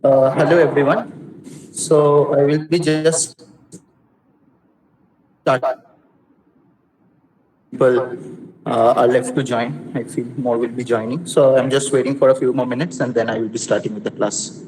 Hello everyone. So I will be just starting people are left to join. I feel more will be joining. So I'm just waiting for a few more minutes and then I will be starting with the class.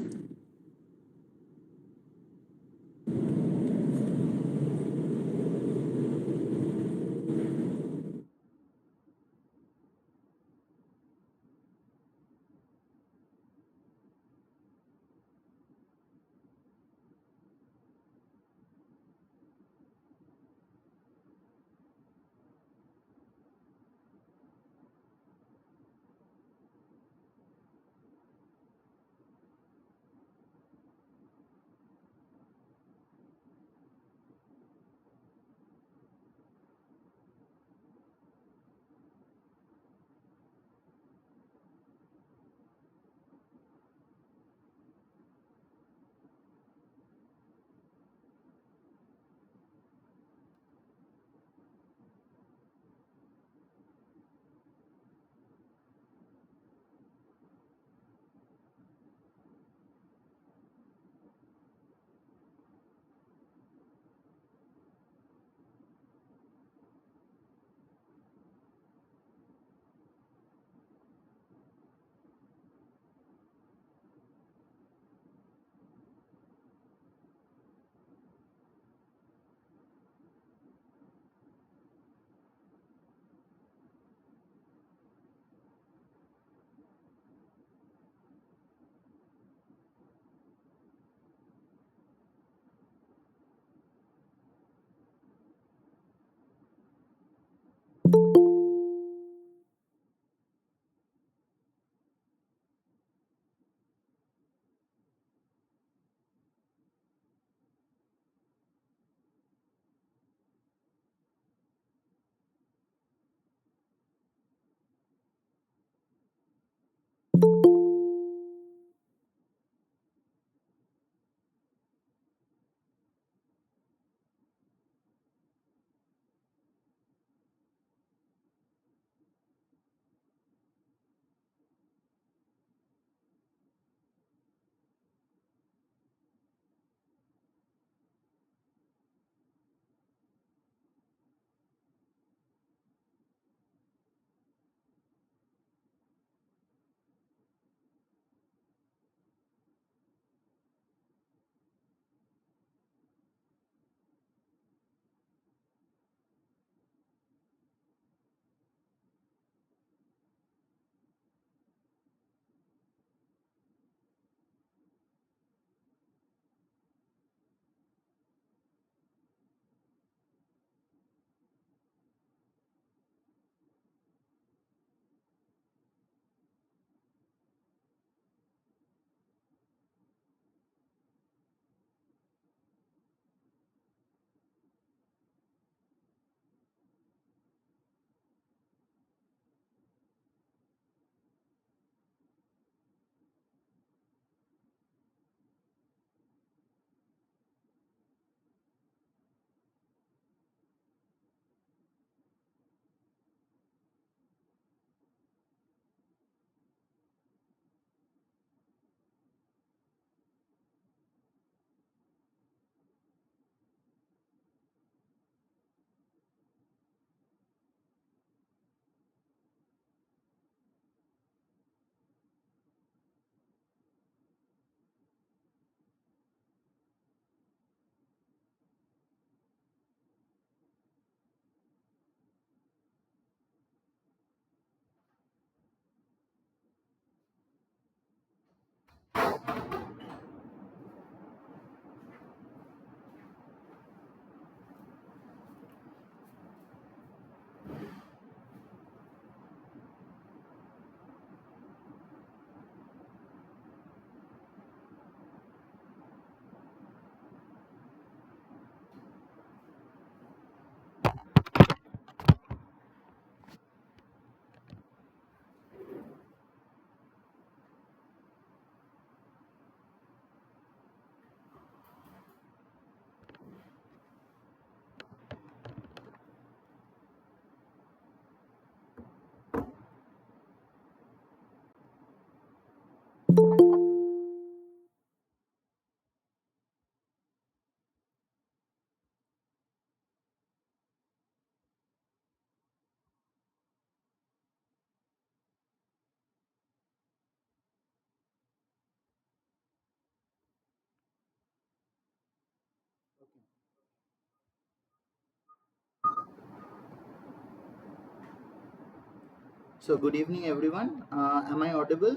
So good evening, everyone. Am I audible?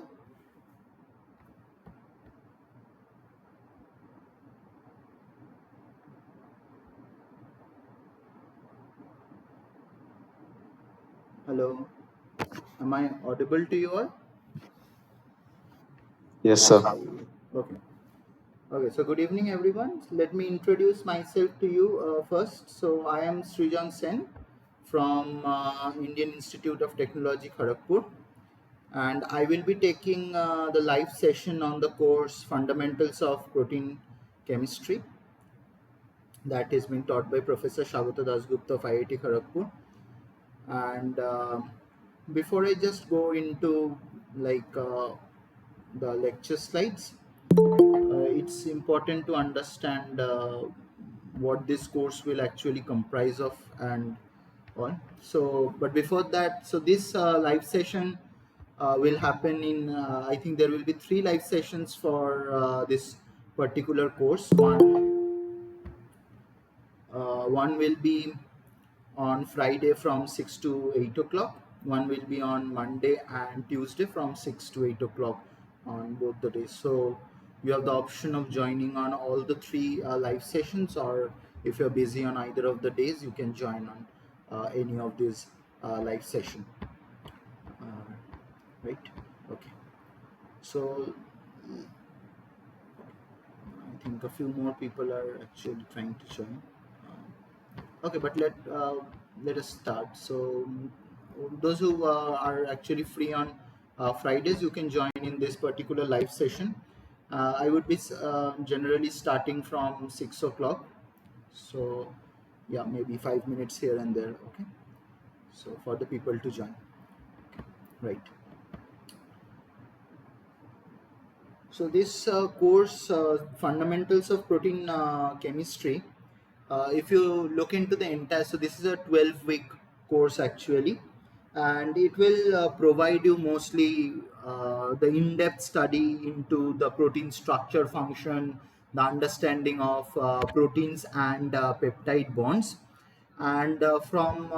Hello. Am I audible to you all? Yes, sir. Okay. Okay. So good evening, everyone. Let me introduce myself to you first. So I am Srijan Sen from Indian Institute of Technology, Kharagpur, and I will be taking the live session on the course Fundamentals of Protein Chemistry that is being taught by Professor Shagata Dasgupta of IIT Kharagpur. And before I just go into the lecture slides, it's important to understand what this course will actually comprise of and all. So, but before that, so this live session will happen in, I think there will be three live sessions for this particular course. One will be on Friday from 6 to 8 o'clock. One will be on Monday and Tuesday from 6 to 8 o'clock on both the days. So you have the option of joining on all the three live sessions, or if you're busy on either of the days, you can join on any of these live session. Right? Okay. So I think a few more people are actually trying to join. Okay, but let us start. So those who are actually free on Fridays, you can join in this particular live session. I would be generally starting from 6 o'clock. So yeah, maybe 5 minutes here and there. Okay. So for the people to join, right? So this course, Fundamentals of Protein Chemistry, if you look into the entire, so this is a 12-week course actually, and it will provide you mostly the in-depth study into the protein structure, function, the understanding of proteins and peptide bonds, and from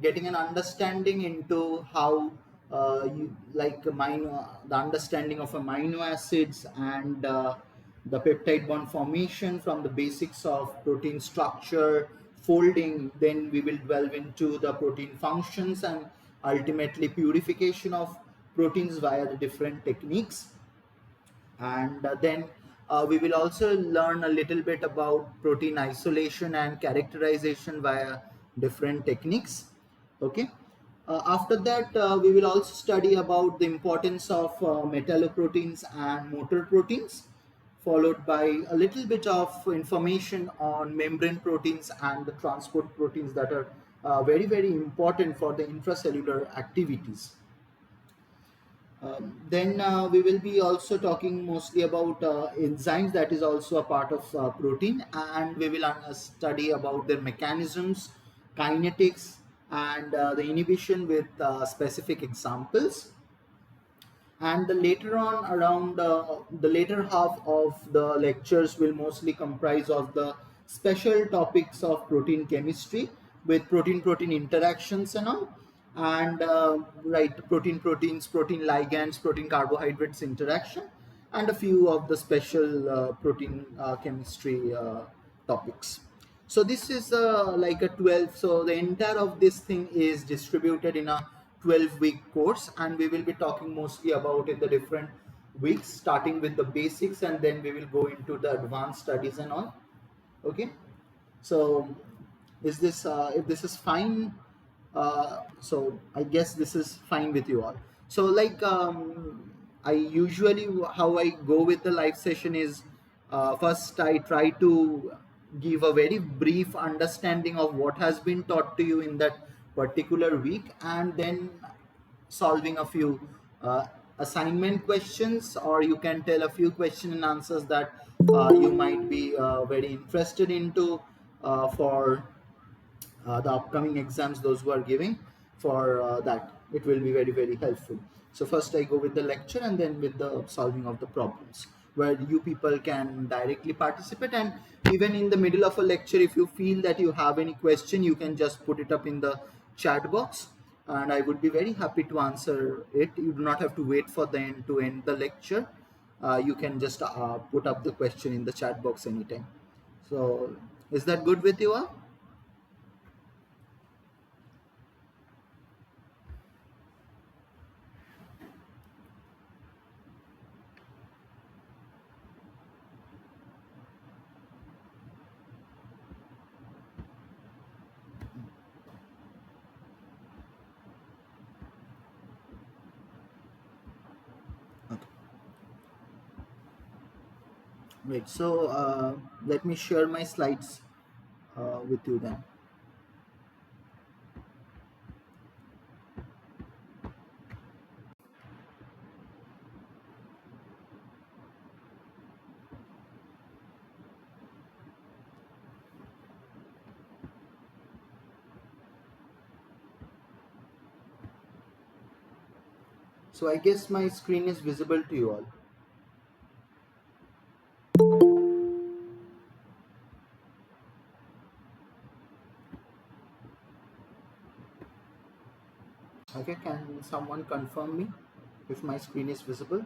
getting an understanding into how the understanding of amino acids and the peptide bond formation from the basics of protein structure, folding. Then we will delve into the protein functions and ultimately purification of proteins via the different techniques. And then we will also learn a little bit about protein isolation and characterization via different techniques. Okay. After that, we will also study about the importance of metalloproteins and motor proteins, followed by a little bit of information on membrane proteins and the transport proteins that are very, very important for the intracellular activities. Then we will be also talking mostly about enzymes, that is also a part of protein, and we will study about their mechanisms, kinetics, and the inhibition with specific examples. And the later on, around the later half of the lectures will mostly comprise of the special topics of protein chemistry with protein interactions and all, and right, proteins, protein ligands, protein carbohydrates interaction, and a few of the special protein chemistry topics. So this is like a 12, so the entire of this thing is distributed in a 12-week course, and we will be talking mostly about in the different weeks, starting with the basics, and then we will go into the advanced studies and all. Okay. So is this if this is fine, so I guess this is fine with you all. So like I usually, how I go with the live session is, first I try to give a very brief understanding of what has been taught to you in that particular week, and then solving a few assignment questions, or you can tell a few question and answers that you might be very interested into for the upcoming exams those who are giving. For that, it will be very, very helpful. So first I go with the lecture, and then with the solving of the problems, where you people can directly participate. And even in the middle of a lecture, if you feel that you have any question, you can just put it up in the chat box, and I would be very happy to answer it. You do not have to wait for the end to end the lecture. You can just put up the question in the chat box anytime. So, is that good with you all? Okay. Great. So, let me share my slides with you then. So, I guess my screen is visible to you all. Okay, can someone confirm me if my screen is visible?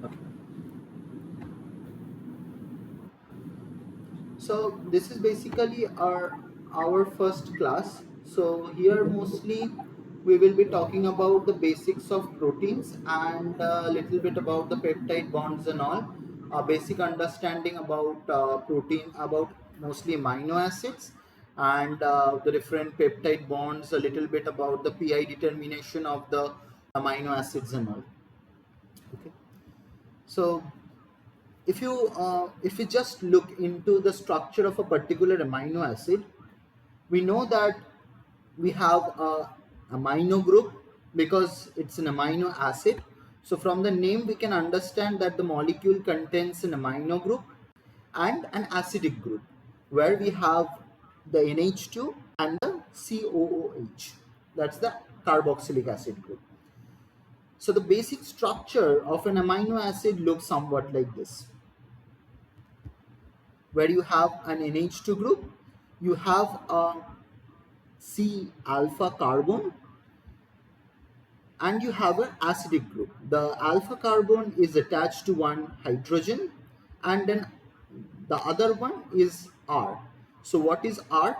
Okay. So this is basically our first class. So here mostly we will be talking about the basics of proteins and a little bit about the peptide bonds and all. A basic understanding about protein, about mostly amino acids and the different peptide bonds. A little bit about the PI determination of the amino acids and all. Okay. So if you just look into the structure of a particular amino acid, we know that we have a amino group because it's an amino acid. So from the name we can understand that the molecule contains an amino group and an acidic group where we have the NH2 and the COOH. That's the carboxylic acid group. So the basic structure of an amino acid looks somewhat like this, where you have an NH2 group, you have a C alpha carbon, and you have an acidic group. The alpha carbon is attached to one hydrogen, and then the other one is R. So what is R?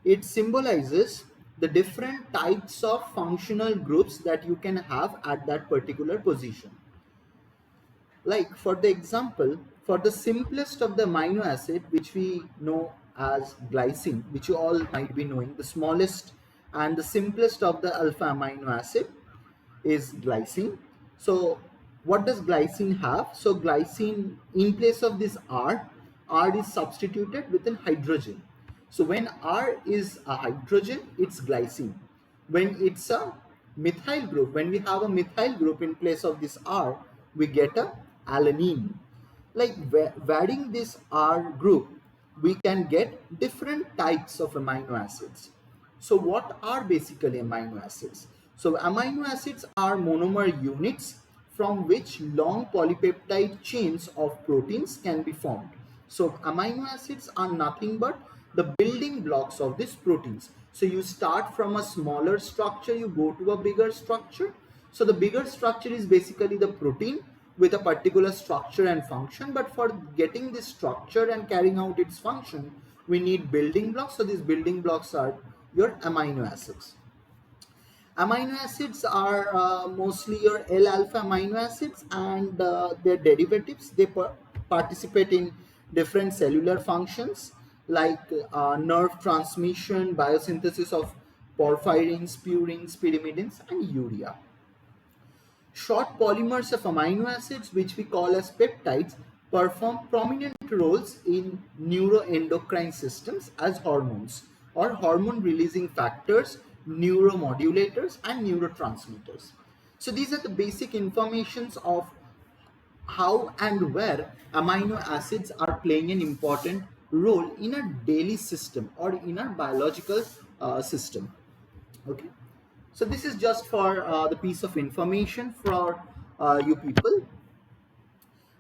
It symbolizes the different types of functional groups that you can have at that particular position. Like for the example, for the simplest of the amino acid, which we know as glycine, which you all might be knowing, the smallest and the simplest of the alpha amino acid is glycine. So what does glycine have? So glycine, in place of this R is substituted with an hydrogen. So when R is a hydrogen, it's glycine. When it's a methyl group, when we have a methyl group in place of this R, we get a alanine. Like varying this R group, we can get different types of amino acids. So what are basically amino acids? So amino acids are monomer units from which long polypeptide chains of proteins can be formed. So amino acids are nothing but the building blocks of these proteins. So you start from a smaller structure, you go to a bigger structure. So the bigger structure is basically the protein with a particular structure and function. But for getting this structure and carrying out its function, we need building blocks. So these building blocks are your amino acids. Amino acids are mostly your L-alpha amino acids and their derivatives. They participate in different cellular functions like nerve transmission, biosynthesis of porphyrins, purines, pyrimidines, and urea. Short polymers of amino acids, which we call as peptides, perform prominent roles in neuroendocrine systems as hormones or hormone releasing factors, neuromodulators, and neurotransmitters. So these are the basic informations of how and where amino acids are playing an important role in a daily system or in our biological system. Okay, so this is just for the piece of information for you people.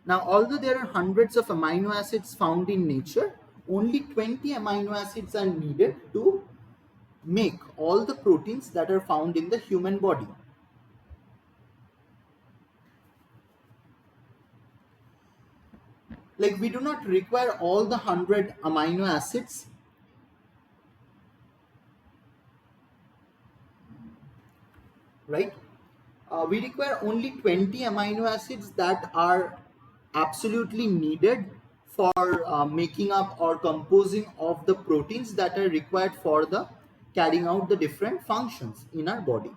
Now, although there are hundreds of amino acids found in nature, only 20 amino acids are needed to make all the proteins that are found in the human body. Like, we do not require all the 100 amino acids, right? We require only 20 amino acids that are absolutely needed for making up or composing of the proteins that are required for the carrying out the different functions in our body.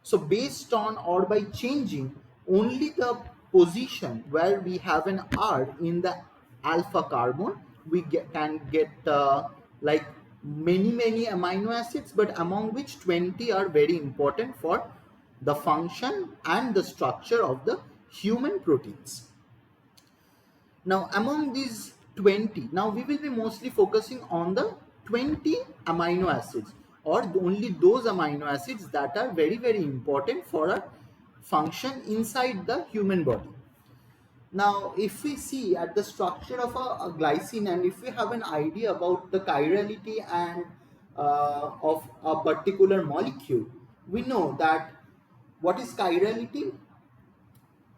So based on or by changing only the position where we have an R in the alpha carbon, we can get like many amino acids, but among which 20 are very important for the function and the structure of the human proteins. Now among these 20, now we will be mostly focusing on the 20 amino acids, or only those amino acids that are very important for a function inside the human body. Now if we see at the structure of a glycine, and if we have an idea about the chirality and of a particular molecule, we know that what is chirality.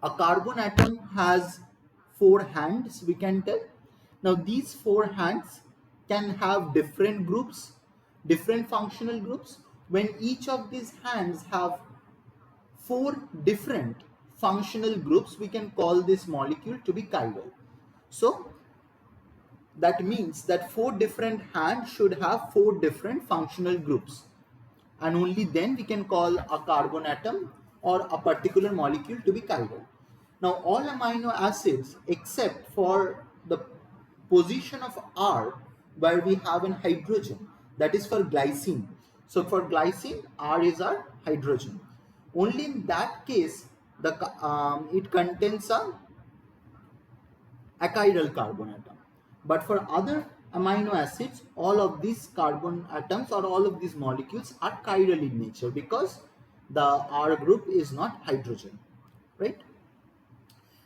A carbon atom has four hands, we can tell. Now these four hands can have different groups, different functional groups. When each of these hands have four different functional groups, we can call this molecule to be chiral. So that means that four different hands should have four different functional groups, and only then we can call a carbon atom or a particular molecule to be chiral. Now all amino acids except for the position of R where we have an hydrogen, that is for glycine. So for glycine, R is our hydrogen. Only in that case it contains a achiral carbon atom. But for other amino acids, all of these carbon atoms or all of these molecules are chiral in nature because the R group is not hydrogen, right?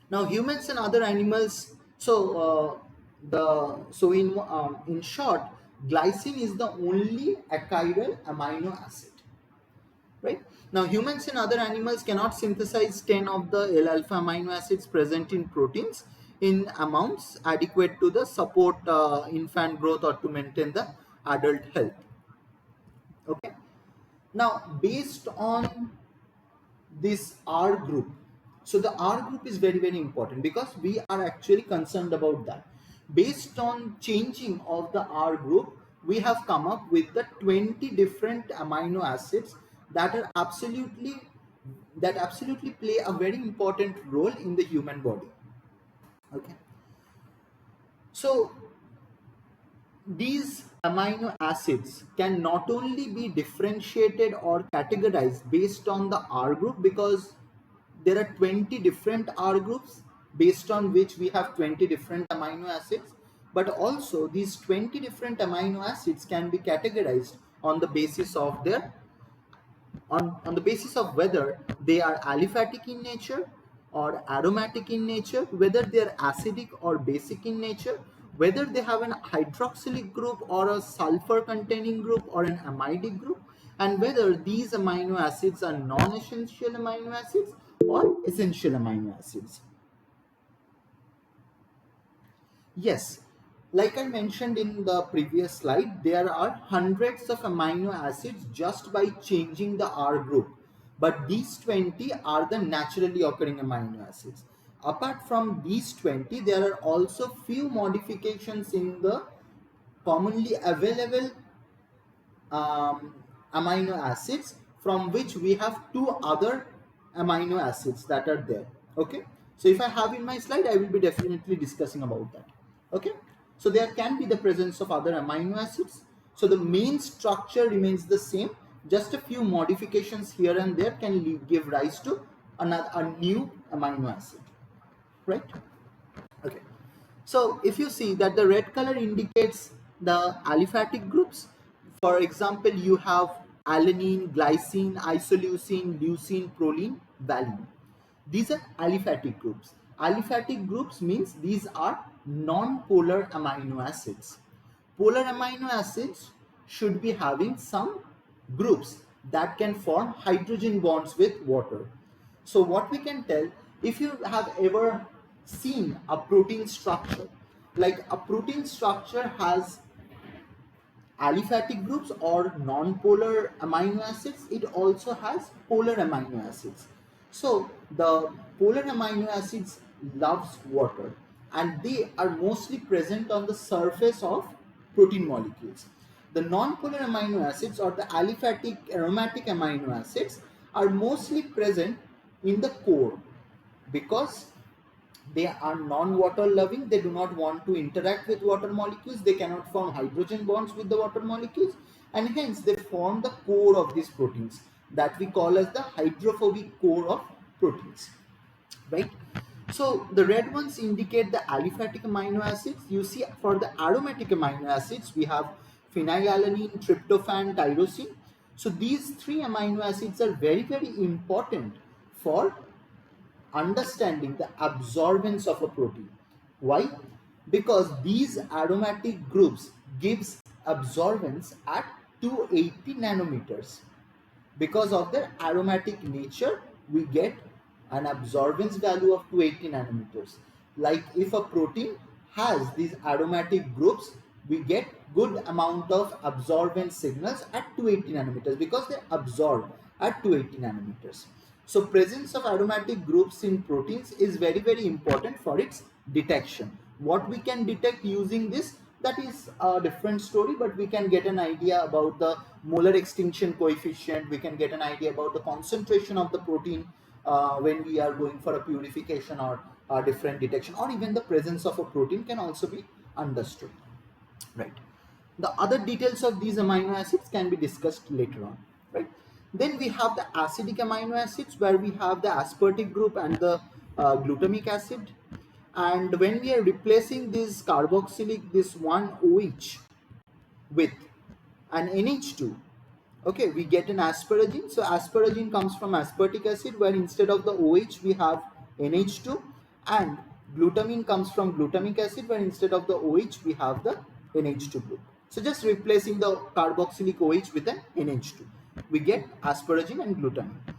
Now humans and other animals, in short, glycine is the only achiral amino acid. Right? Now, humans and other animals cannot synthesize 10 of the L-alpha amino acids present in proteins in amounts adequate to the support infant growth or to maintain the adult health. Okay. Now, based on this R group, so the R group is very important because we are actually concerned about that. Based on changing of the R group, we have come up with the 20 different amino acids that are absolutely play a very important role in the human body. Okay, so these amino acids can not only be differentiated or categorized based on the R group, because there are 20 different R groups based on which we have 20 different amino acids, but also these 20 different amino acids can be categorized on the basis of their on the basis of whether they are aliphatic in nature or aromatic in nature, whether they are acidic or basic in nature, whether they have an hydroxylic group or a sulfur containing group or an amidic group, and whether these amino acids are non-essential amino acids or essential amino acids. Yes, like I mentioned in the previous slide, there are hundreds of amino acids just by changing the R group. But these 20 are the naturally occurring amino acids. Apart from these 20, there are also few modifications in the commonly available amino acids, from which we have two other amino acids that are there. Okay, so if I have in my slide, I will be definitely discussing about that. Okay, so there can be the presence of other amino acids. So the main structure remains the same, just a few modifications here and there can give rise to a new amino acid, right? Okay, so if you see that the red color indicates the aliphatic groups, for example, you have alanine, glycine, isoleucine, leucine, proline, valine. These are aliphatic groups. Aliphatic groups means these are non-polar amino acids. Polar amino acids should be having some groups that can form hydrogen bonds with water. So what we can tell, if you have ever seen a protein structure, like a protein structure has aliphatic groups or non-polar amino acids, it also has polar amino acids. So the polar amino acids loves water and they are mostly present on the surface of protein molecules. The non-polar amino acids or the aliphatic aromatic amino acids are mostly present in the core because they are non-water loving. They do not want to interact with water molecules. They cannot form hydrogen bonds with the water molecules, and hence they form the core of these proteins that we call as the hydrophobic core of proteins, right? So the red ones indicate the aliphatic amino acids. You see, for the aromatic amino acids we have phenylalanine, tryptophan, tyrosine. So these three amino acids are very important for understanding the absorbance of a protein. Why? Because these aromatic groups gives absorbance at 280 nanometers. Because of their aromatic nature, we get an absorbance value of 280 nanometers. Like if a protein has these aromatic groups, we get good amount of absorbance signals at 280 nanometers because they absorb at 280 nanometers. So presence of aromatic groups in proteins is very important for its detection. What we can detect using this, that is a different story, but we can get an idea about the molar extinction coefficient. We can get an idea about the concentration of the protein when we are going for a purification or a different detection, or even the presence of a protein can also be understood, right? The other details of these amino acids can be discussed later on, right? Then we have the acidic amino acids where we have the aspartic group and the glutamic acid. And when we are replacing this carboxylic, this one OH with an NH2, okay, we get an asparagine. So asparagine comes from aspartic acid where instead of the OH we have NH2, and glutamine comes from glutamic acid where instead of the OH we have the NH2 group. So just replacing the carboxylic OH with an NH2, we get asparagine and glutamine.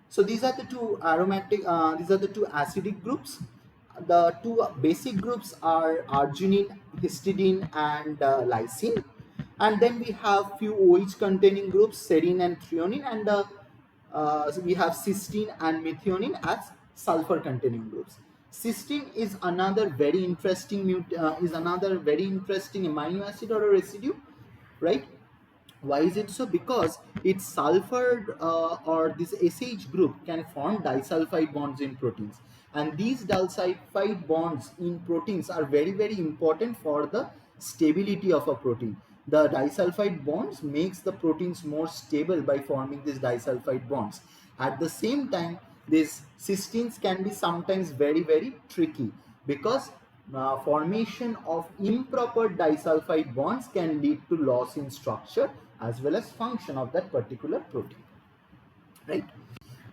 So these are the two aromatic, these are the two acidic groups. The two basic groups are arginine, histidine, and lysine. And then we have few OH containing groups, serine and threonine, and so we have cysteine and methionine as sulfur containing groups. Cysteine is another very interesting amino acid or a residue, right? Why is it so? Because its sulfur or this SH group can form disulfide bonds in proteins, and these disulfide bonds in proteins are very important for the stability of a protein. The disulfide bonds makes the proteins more stable by forming these disulfide bonds. At the same time, these cysteines can be sometimes very tricky because formation of improper disulfide bonds can lead to loss in structure as well as function of that particular protein, right?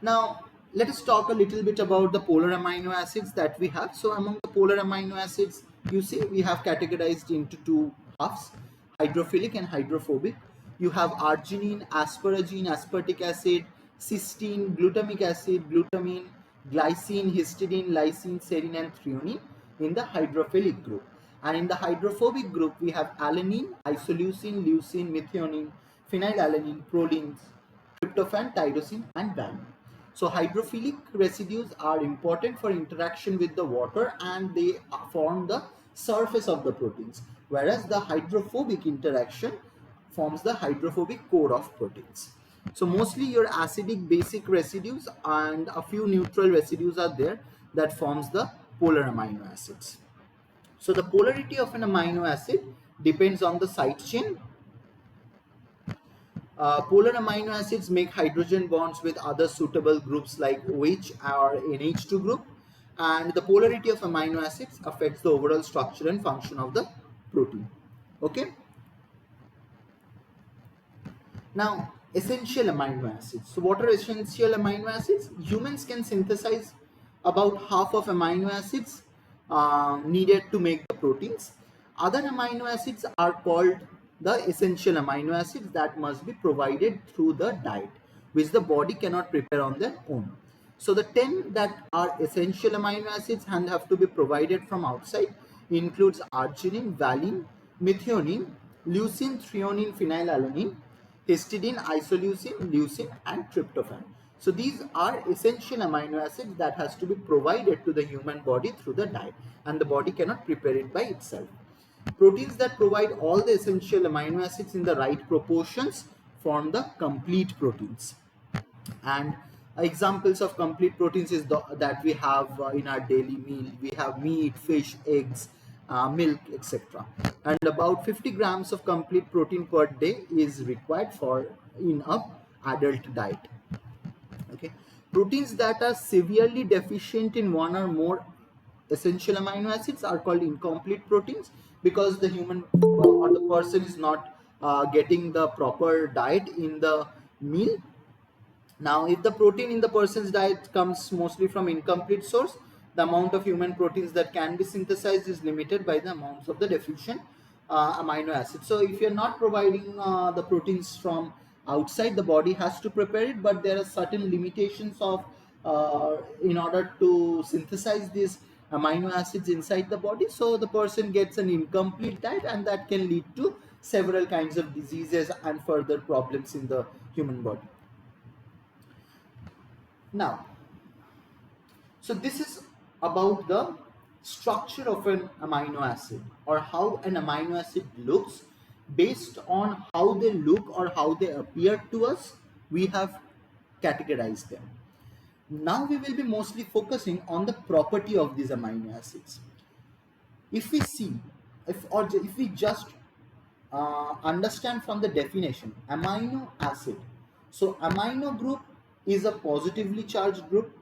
Now let us talk a little bit about the polar amino acids that we have. So among the polar amino acids, you see we have categorized into two halves, hydrophilic and hydrophobic. You have arginine, asparagine, aspartic acid, cysteine, glutamic acid, glutamine, glycine, histidine, lysine, serine, and threonine in the hydrophilic group. And in the hydrophobic group, we have alanine, isoleucine, leucine, methionine, phenylalanine, proline, tryptophan, tyrosine, and valine. So hydrophilic residues are important for interaction with the water and they form the surface of the proteins, whereas the hydrophobic interaction forms the hydrophobic core of proteins. So mostly your acidic basic residues and a few neutral residues are there that forms the polar amino acids. So the polarity of an amino acid depends on the side chain. Polar amino acids make hydrogen bonds with other suitable groups like OH or NH2 group, and the polarity of amino acids affects the overall structure and function of the protein. Okay. Now, essential amino acids. So, what are essential amino acids? Humans can synthesize about half of amino acids needed to make the proteins. Other amino acids are called the essential amino acids that must be provided through the diet, which the body cannot prepare on their own. So the 10 that are essential amino acids and have to be provided from outside includes arginine, valine, methionine, leucine, threonine, phenylalanine, histidine, isoleucine, leucine, and tryptophan. So these are essential amino acids that has to be provided to the human body through the diet, and the body cannot prepare it by itself. Proteins that provide all the essential amino acids in the right proportions form the complete proteins. And examples of complete proteins is that we have in our daily meal. We have meat, fish, eggs, milk, etc. And about 50 grams of complete protein per day is required for in a adult diet. Okay. Proteins that are severely deficient in one or more essential amino acids are called incomplete proteins, because the human or the person is not getting the proper diet in the meal. Now, if the protein in the person's diet comes mostly from incomplete source, the amount of human proteins that can be synthesized is limited by the amounts of the deficient amino acids. So, if you're not providing the proteins from outside, the body has to prepare it, but there are certain limitations of in order to synthesize these amino acids inside the body. So, the person gets an incomplete diet, and that can lead to several kinds of diseases and further problems in the human body. Now, so this is about the structure of an amino acid, or how an amino acid looks. Based on how they look or how they appear to us, we have categorized them. Now we will be mostly focusing on the property of these amino acids. If we see, if we just understand from the definition, amino acid. So amino group is a positively charged group.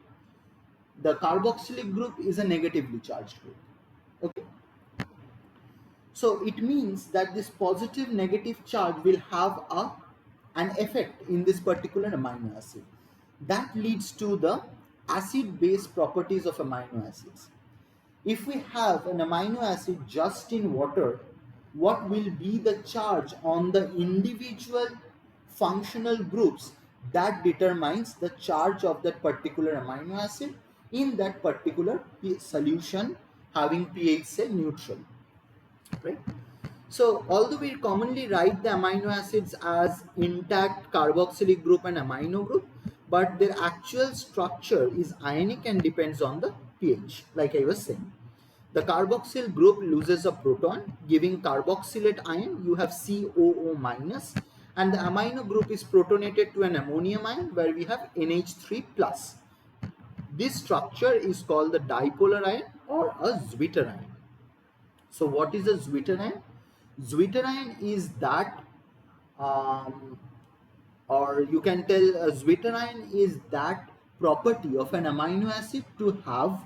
The carboxylic group is a negatively charged group. Okay. So it means that this positive negative charge will have an effect in this particular amino acid. That leads to the acid base properties of amino acids. If we have an amino acid just in water, what will be the charge on the individual functional groups? That determines the charge of that particular amino acid in that particular solution having pH say neutral, right? So although we commonly write the amino acids as intact carboxylic group and amino group, but their actual structure is ionic and depends on the pH, like I was saying. The carboxyl group loses a proton, giving carboxylate ion. You have COO minus, and the amino group is protonated to an ammonium ion where we have NH3 plus. This structure is called the dipolar ion or a zwitterion. So what is a zwitterion? Zwitterion is that, or you can tell a zwitterion is that property of an amino acid to have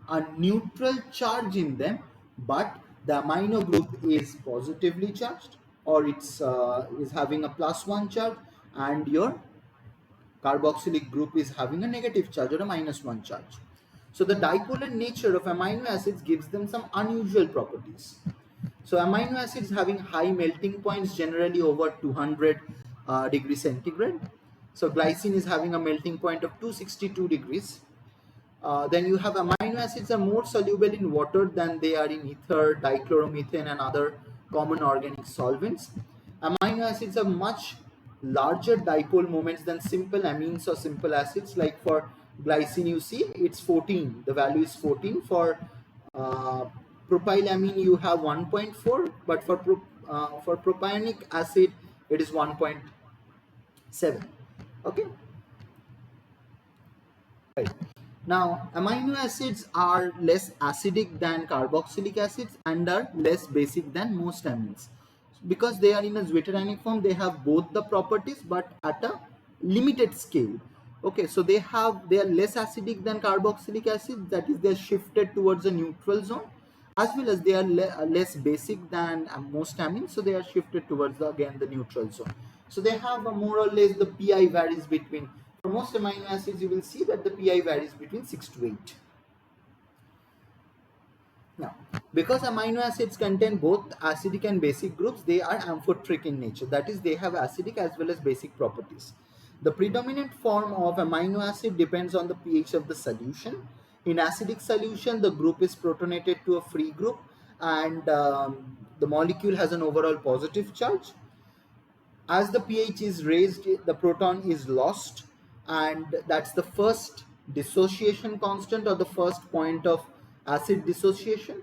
a neutral charge in them, but the amino group is positively charged, or it's is having a +1 charge, and your carboxylic group is having a negative charge or a -1 charge. So the dipolar nature of amino acids gives them some unusual properties. So amino acids having high melting points, generally over 200 degrees centigrade. So glycine is having a melting point of 262 degrees. Then you have amino acids are more soluble in water than they are in ether, dichloromethane, and other common organic solvents. Amino acids have much larger dipole moments than simple amines or simple acids. Like for glycine, you see it's 14. The value is 14. For propylamine, you have 1.4, but for propionic acid, it is 1.7. Okay. Right. Now, amino acids are less acidic than carboxylic acids and are less basic than most amines. Because they are in a zwitterionic form, they have both the properties but at a limited scale. Okay, so they are less acidic than carboxylic acid, that is, they are shifted towards a neutral zone, as well as they are less basic than most amines, so they are shifted towards again the neutral zone. So they have a more or less, the pi varies between, for most amino acids you will see that the pi varies between 6 to 8. Now, because amino acids contain both acidic and basic groups, they are amphoteric in nature. That is, they have acidic as well as basic properties. The predominant form of amino acid depends on the pH of the solution. In acidic solution, the group is protonated to a free group, and the molecule has an overall positive charge. As the pH is raised, the proton is lost, and that's the first dissociation constant, or the first point of acid dissociation.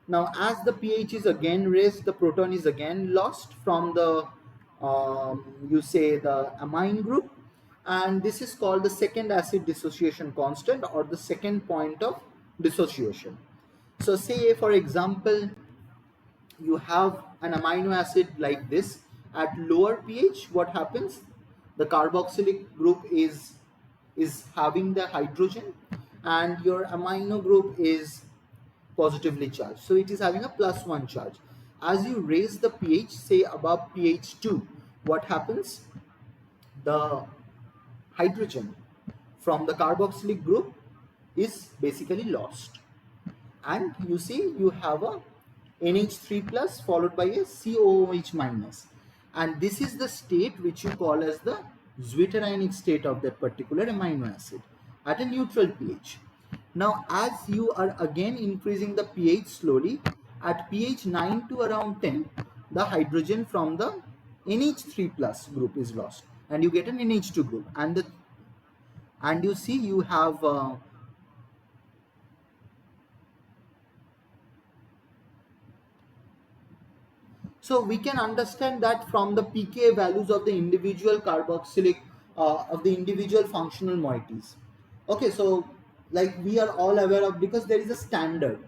Now, as the pH is again raised, the proton is again lost from the you say the amine group, and this is called the second acid dissociation constant, or the second point of dissociation. So say, for example, you have an amino acid like this. At lower pH, what happens? The carboxylic group is having the hydrogen, and your amino group is positively charged, so it is having a +1 charge. As you raise the pH, say above pH 2, what happens? The hydrogen from the carboxylic group is basically lost, and you see you have a NH3 plus followed by a COOH minus, and this is the state which you call as the zwitterionic state of that particular amino acid at a neutral pH. Now, as you are again increasing the pH slowly, at pH 9 to around 10, the hydrogen from the NH3 plus group is lost, and you get an NH2 group, and you see you have so we can understand that from the pKa values of the individual carboxylic of the individual functional moieties. Okay, so like we are all aware of, because there is a standard.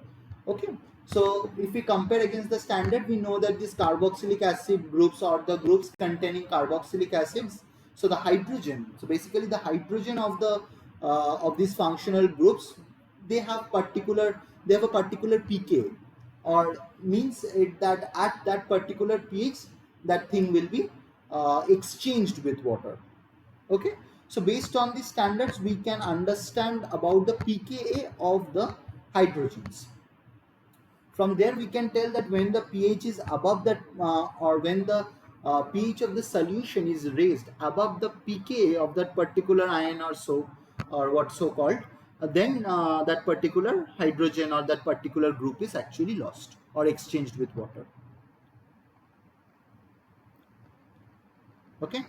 Okay, so if we compare against the standard, we know that these carboxylic acid groups, or the groups containing carboxylic acids, so the hydrogen, so basically the hydrogen of these functional groups, they have a particular pKa, or means it that at that particular pH that thing will be exchanged with water. Okay, so based on the standards we can understand about the pKa of the hydrogens. From there we can tell that when the pH is above that or when the pH of the solution is raised above the pKa of that particular ion, or so, or what so called, then that particular hydrogen or that particular group is actually lost or exchanged with water. Okay.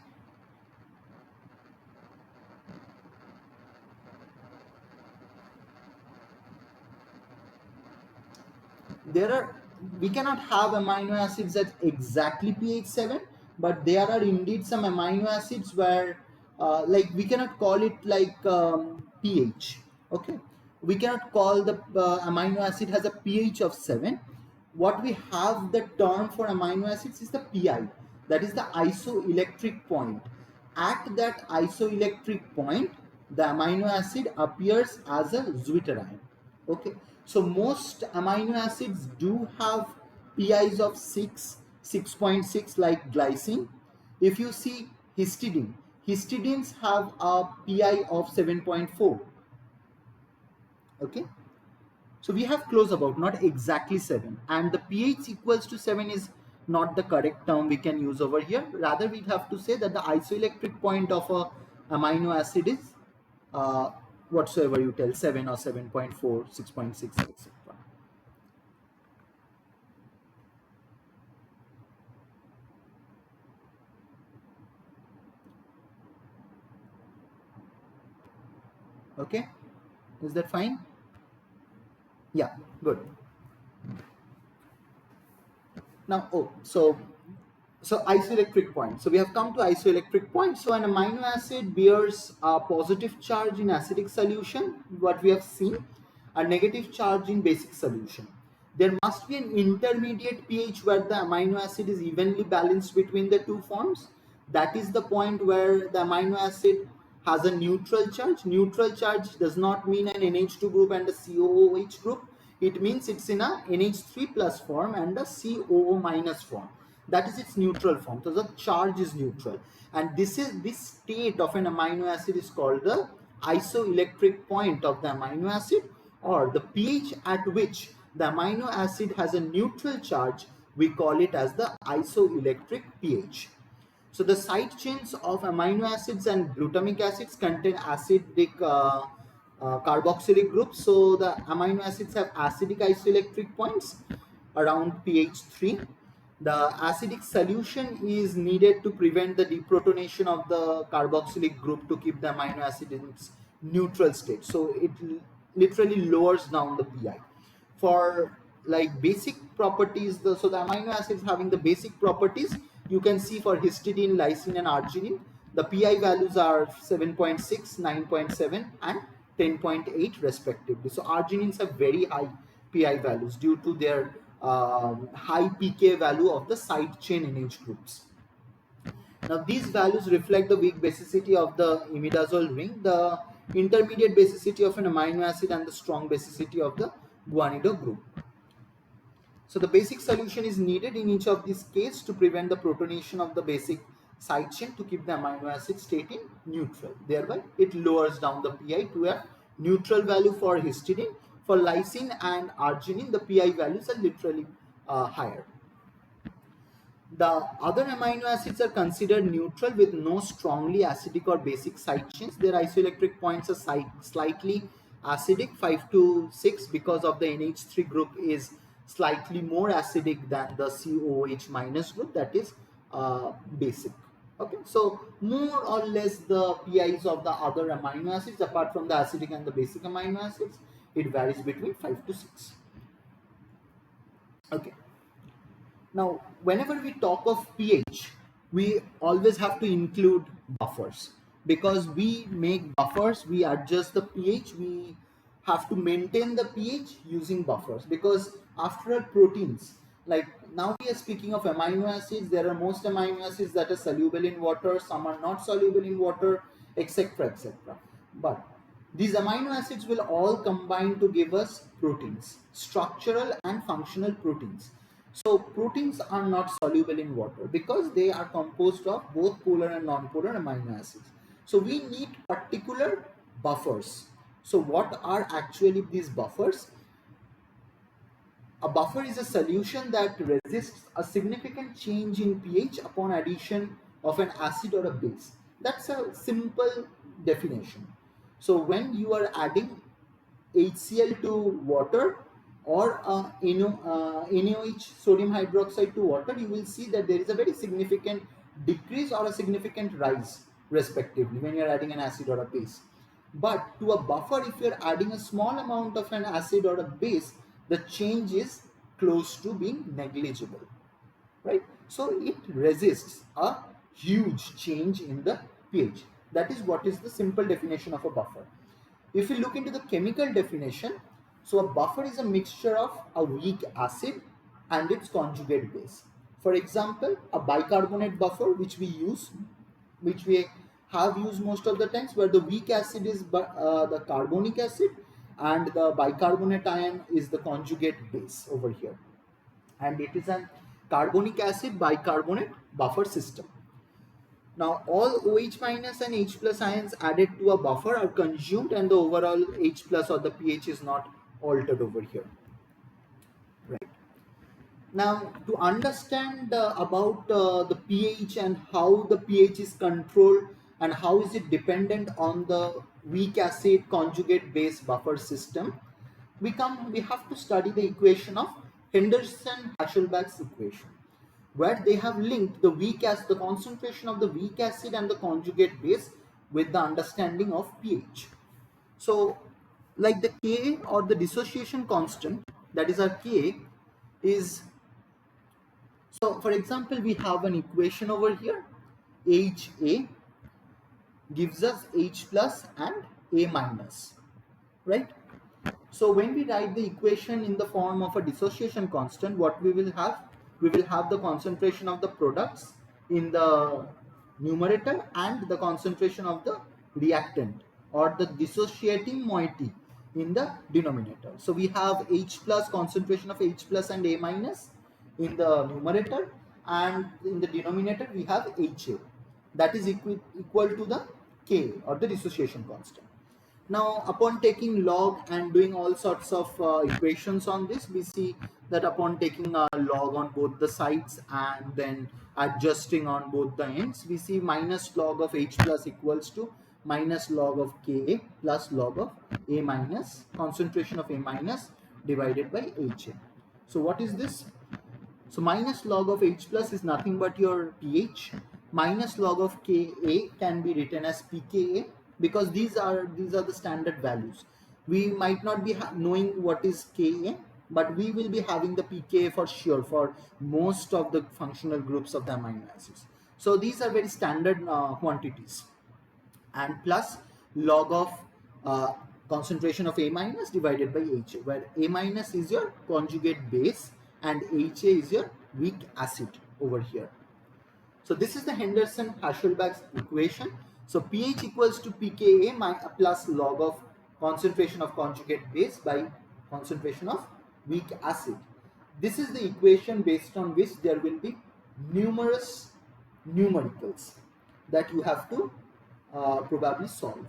There are, we cannot have amino acids at exactly pH 7, but there are indeed some amino acids where like we cannot call it like pH. Okay, we cannot call the amino acid has a pH of 7. What we have, the term for amino acids is the pi, that is the isoelectric point. At that isoelectric point, the amino acid appears as a zwitterion. Okay, so most amino acids do have PIs of 6.6, like glycine. If you see histidines have a PI of 7.4. Okay, so we have close about, not exactly 7, and the pH equals to 7 is not the correct term we can use over here. Rather, we have to say that the isoelectric point of a amino acid is uh, whatsoever you tell, 7 or 7.4, 6.6, etc. Okay, is that fine? Yeah, good. Now, So isoelectric point. So we have come to isoelectric point. So an amino acid bears a positive charge in acidic solution, what we have seen, a negative charge in basic solution. There must be an intermediate pH where the amino acid is evenly balanced between the two forms. That is the point where the amino acid has a neutral charge. Neutral charge does not mean an NH2 group and a COOH group. It means it's in a NH3 plus form and a COO minus form. That is its neutral form. So the charge is neutral. And this state of an amino acid is called the isoelectric point of the amino acid, or the pH at which the amino acid has a neutral charge. We call it as the isoelectric pH. So the side chains of amino acids and glutamic acids contain acidic carboxylic groups. So the amino acids have acidic isoelectric points around pH 3. The acidic solution is needed to prevent the deprotonation of the carboxylic group to keep the amino acid in its neutral state. So it literally lowers down the pI. For like basic properties, so the amino acids having the basic properties, you can see for histidine, lysine and arginine, the pI values are 7.6, 9.7 and 10.8 respectively. So arginines have very high pI values due to their high pK value of the side chain NH groups. Now these values reflect the weak basicity of the imidazole ring, the intermediate basicity of an amino acid and the strong basicity of the guanido group. So the basic solution is needed in each of these cases to prevent the protonation of the basic side chain to keep the amino acid state in neutral. Thereby it lowers down the pI to a neutral value for histidine. For lysine and arginine, the pI values are literally higher. The other amino acids are considered neutral with no strongly acidic or basic side chains. Their isoelectric points are slightly acidic, 5 to 6, because of the NH3 group is slightly more acidic than the COOH minus group, that is basic. Okay, so more or less the PIs of the other amino acids, apart from the acidic and the basic amino acids, it varies between 5 to 6. Okay. Now, whenever we talk of pH, we always have to include buffers, because we make buffers, we adjust the pH, we have to maintain the pH using buffers, because after all, proteins, like now we are speaking of amino acids, there are most amino acids that are soluble in water, some are not soluble in water, etc., etc. But these amino acids will all combine to give us proteins, structural and functional proteins. So proteins are not soluble in water because they are composed of both polar and non-polar amino acids. So we need particular buffers. So what are actually these buffers? A buffer is a solution that resists a significant change in pH upon addition of an acid or a base. That's a simple definition. So when you are adding HCl to water or NaOH, sodium hydroxide, to water, you will see that there is a very significant decrease or a significant rise respectively when you are adding an acid or a base. But to a buffer, if you are adding a small amount of an acid or a base, the change is close to being negligible, right? So it resists a huge change in the pH. That is what is the simple definition of a buffer. If you look into the chemical definition, so a buffer is a mixture of a weak acid and its conjugate base. For example, a bicarbonate buffer, which we have used most of the times, where the weak acid is the carbonic acid and the bicarbonate ion is the conjugate base over here. And it is a carbonic acid bicarbonate buffer system. Now all OH minus and H plus ions added to a buffer are consumed and the overall H plus or the pH is not altered over here. Right. Now to understand about the pH and how the pH is controlled and how is it dependent on the weak acid conjugate base buffer system, we have to study the equation of Henderson-Hasselbalch's equation, where they have linked the concentration of the weak acid and the conjugate base with the understanding of pH. So like the Ka or the dissociation constant, that is our Ka, is So for example, we have an equation over here. HA gives us H plus and A minus, right? So when we write the equation in the form of a dissociation constant, what we will have? We will have the concentration of the products in the numerator and the concentration of the reactant or the dissociating moiety in the denominator. So we have H plus, concentration of H plus and A minus in the numerator, and in the denominator we have HA, that is equal to the K or the dissociation constant. Now, upon taking log and doing all sorts of equations on this, we see that upon taking a log on both the sides and then adjusting on both the ends, we see minus log of H plus equals to minus log of Ka plus log of A minus, concentration of A minus divided by Ha. So what is this? So minus log of H plus is nothing but your pH. Minus log of Ka can be written as pKa, because these are the standard values. We might not be knowing what is Ka, but we will be having the pKa for sure for most of the functional groups of the amino acids. So these are very standard quantities. And plus log of uh, concentration of A minus divided by Ha, where A minus is your conjugate base and Ha is your weak acid over here. So this is the Henderson-Hasselbalch equation. So pH equals to pKa plus log of concentration of conjugate base by concentration of weak acid. This is the equation based on which there will be numerous numericals that you have to probably solve.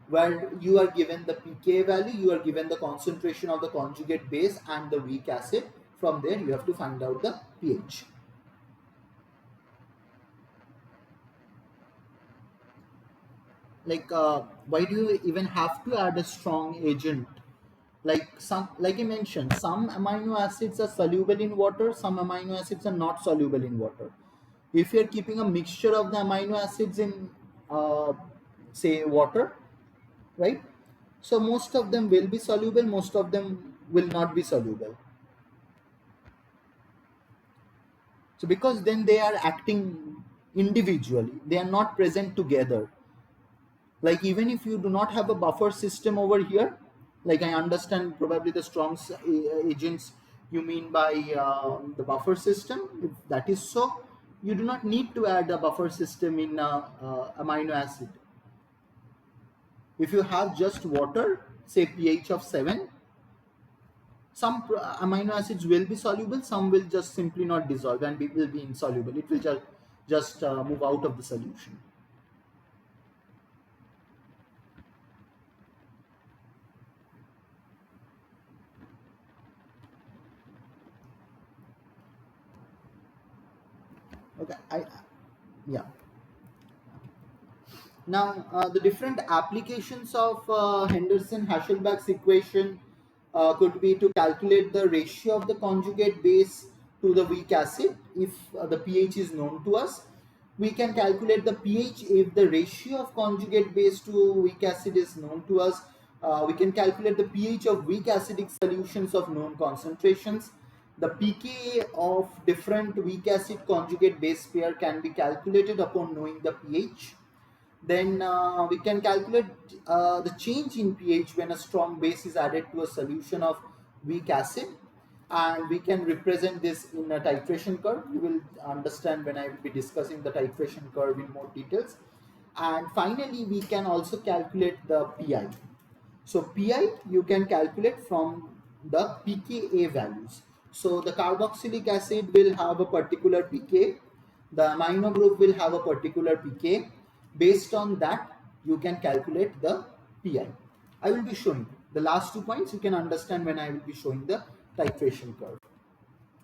Where you are given the pK value, you are given the concentration of the conjugate base and the weak acid. From there you have to find out the pH. Like why do you even have to add a strong agent? Like I mentioned, some amino acids are soluble in water, some amino acids are not soluble in water. If you're keeping a mixture of the amino acids in say water, right, so most of them will be soluble, most of them will not be soluble. So because then they are acting individually, they are not present together. Like even if you do not have a buffer system over here, like I understand probably the strong agents you mean by the buffer system. If that is so, you do not need to add a buffer system in amino acid. If you have just water, say pH of 7, some amino acids will be soluble, some will just simply not dissolve and will be insoluble. It will just move out of the solution. Okay, yeah. Now, the different applications of Henderson-Hasselbalch equation could be to calculate the ratio of the conjugate base to the weak acid. If the pH is known to us, we can calculate the pH if the ratio of conjugate base to weak acid is known to us. We can calculate the pH of weak acidic solutions of known concentrations. The pKa of different weak acid conjugate base pair can be calculated upon knowing the pH. Then we can calculate the change in pH when a strong base is added to a solution of weak acid, and we can represent this in a titration curve. You will understand when I will be discussing the titration curve in more details. And finally, we can also calculate the pI. So pI you can calculate from the pKa values. So the carboxylic acid will have a particular pK, the amino group will have a particular pK. Based on that, you can calculate the pI. I will be showing the last 2 points. You can understand when I will be showing the titration curve.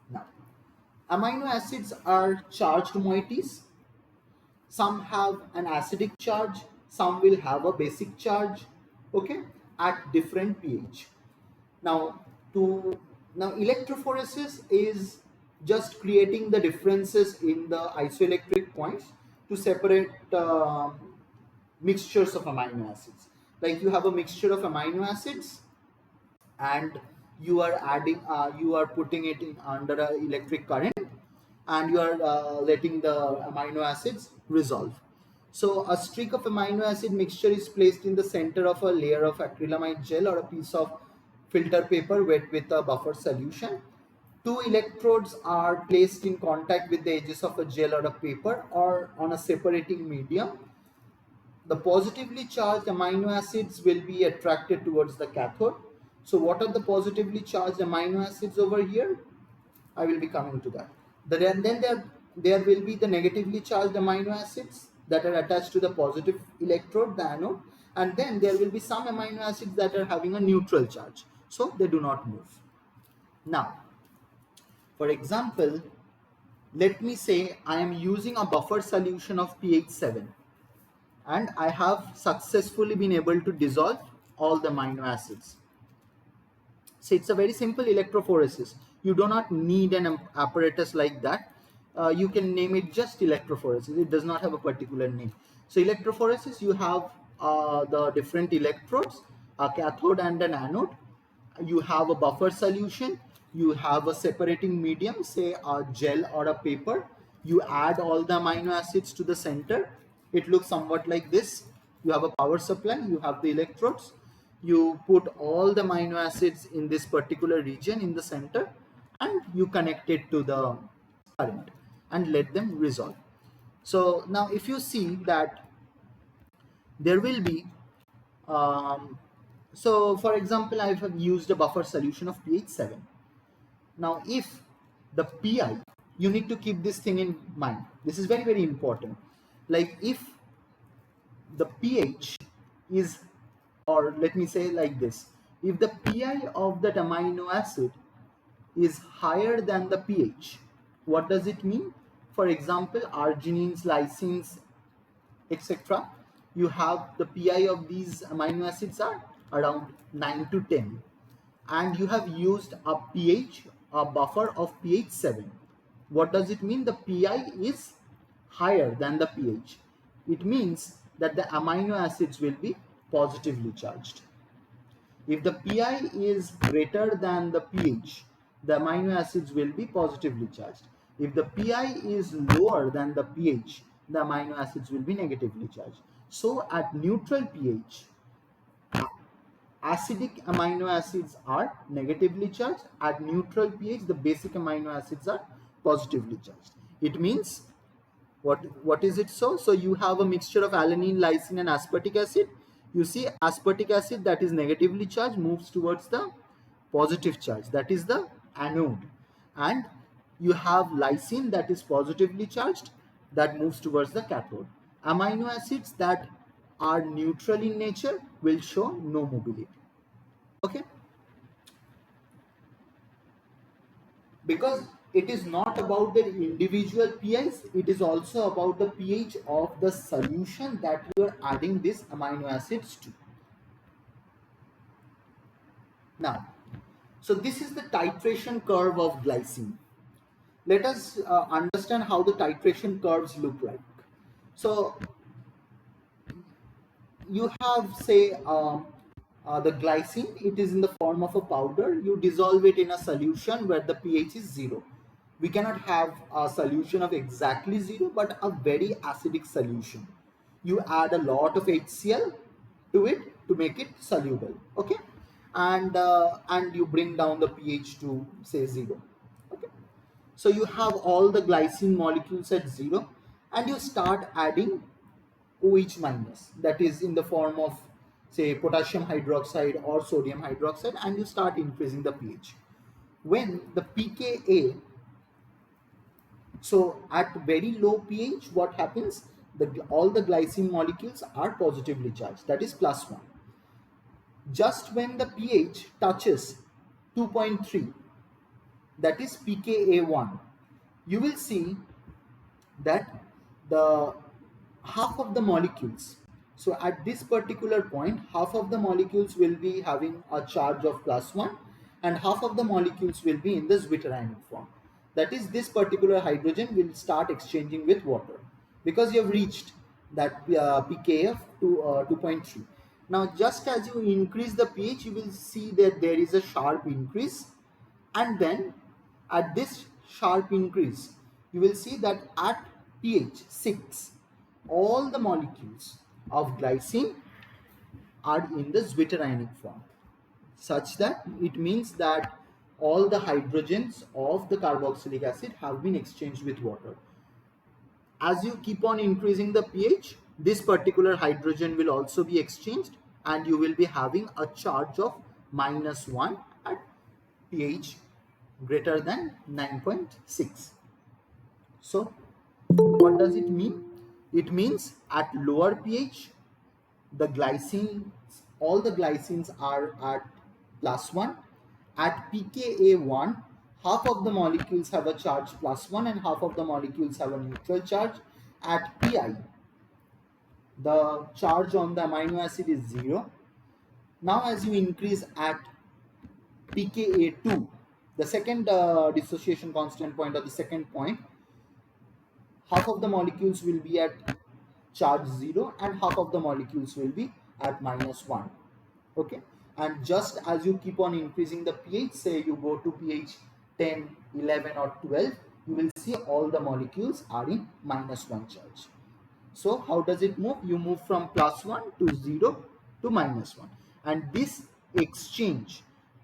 Now, amino acids are charged moieties. Some have an acidic charge, some will have a basic charge, okay, at different pH. Now, now electrophoresis is just creating the differences in the isoelectric points to separate mixtures of amino acids. Like you have a mixture of amino acids and you are adding you are putting it in under a electric current, and you are letting the amino acids resolve. So a streak of amino acid mixture is placed in the center of a layer of acrylamide gel or a piece of filter paper wet with a buffer solution. Two electrodes are placed in contact with the edges of a gel or a paper or on a separating medium. The positively charged amino acids will be attracted towards the cathode. So what are the positively charged amino acids over here? I will be coming to that. Then there will be the negatively charged amino acids that are attached to the positive electrode, the anode, and then there will be some amino acids that are having a neutral charge, so they do not move. Now, for example, let me say I am using a buffer solution of pH 7 and I have successfully been able to dissolve all the amino acids. So it's a very simple electrophoresis. You do not need an apparatus like that. You can name it just electrophoresis. It does not have a particular name. So electrophoresis, you have the different electrodes, a cathode and an anode. You have a buffer solution. You have a separating medium, say a gel or a paper. You add all the amino acids to the center. It looks somewhat like this. You have a power supply. You have the electrodes. You put all the amino acids in this particular region in the center and you connect it to the current and let them resolve. So now if you see that there will be so for example, I have used a buffer solution of pH 7. Now if the pi, you need to keep this thing in mind, this is very very important. Like if the pH is, or let me say like this, if the pi of that amino acid is higher than the pH, what does it mean? For example, arginines, lysines, etc., you have the pi of these amino acids are around 9 to 10 and you have used a pH, a buffer of pH 7. What does it mean? The pi is higher than the pH. It means that the amino acids will be positively charged. If the pi is greater than the pH, the amino acids will be positively charged. If the pi is lower than the pH, the amino acids will be negatively charged. So at neutral pH, acidic amino acids are negatively charged. At neutral pH, the basic amino acids are positively charged. It means what is it? So you have a mixture of alanine, lysine and aspartic acid. You see aspartic acid that is negatively charged moves towards the positive charge, that is the anode, and you have lysine that is positively charged that moves towards the cathode. Amino acids that are neutral in nature will show no mobility. Okay, because it is not about the individual pIs, it is also about the pH of the solution that you are adding these amino acids to. Now, so this is the titration curve of glycine. Let us understand how the titration curves look like. So you have, say, the glycine, it is in the form of a powder. You dissolve it in a solution where the pH is 0. We cannot have a solution of exactly 0, but a very acidic solution. You add a lot of HCl to it to make it soluble, okay? And you bring down the pH to, say, 0, okay? So you have all the glycine molecules at 0 and you start adding OH minus, that is in the form of, say, potassium hydroxide or sodium hydroxide, and you start increasing the pH. When the pKa, so at very low pH, what happens? All the glycine molecules are positively charged, that is +1. Just when the pH touches 2.3, that is pKa1, you will see that the half of the molecules, so at this particular point, half of the molecules will be having a charge of +1 and half of the molecules will be in the zwitterionic form. That is, this particular hydrogen will start exchanging with water because you have reached that pK of 2.3. Now just as you increase the pH, you will see that there is a sharp increase, and then at this sharp increase you will see that at pH 6, all the molecules of glycine are in the zwitterionic form, such that it means that all the hydrogens of the carboxylic acid have been exchanged with water. As you keep on increasing the pH, this particular hydrogen will also be exchanged, and you will be having a charge of -1 at pH greater than 9.6. So what does it mean? It means at lower pH, the glycines, all the glycines are at +1. At pKa1, half of the molecules have a charge +1 and half of the molecules have a neutral charge. At Pi, the charge on the amino acid is 0. Now as you increase at pKa2, the second dissociation constant point, or the second point, half of the molecules will be at charge 0 and half of the molecules will be at -1. Okay, and just as you keep on increasing the pH, say you go to pH 10, 11 or 12, you will see all the molecules are in -1 charge. So how does it move? You move from +1 to 0 to -1, and this exchange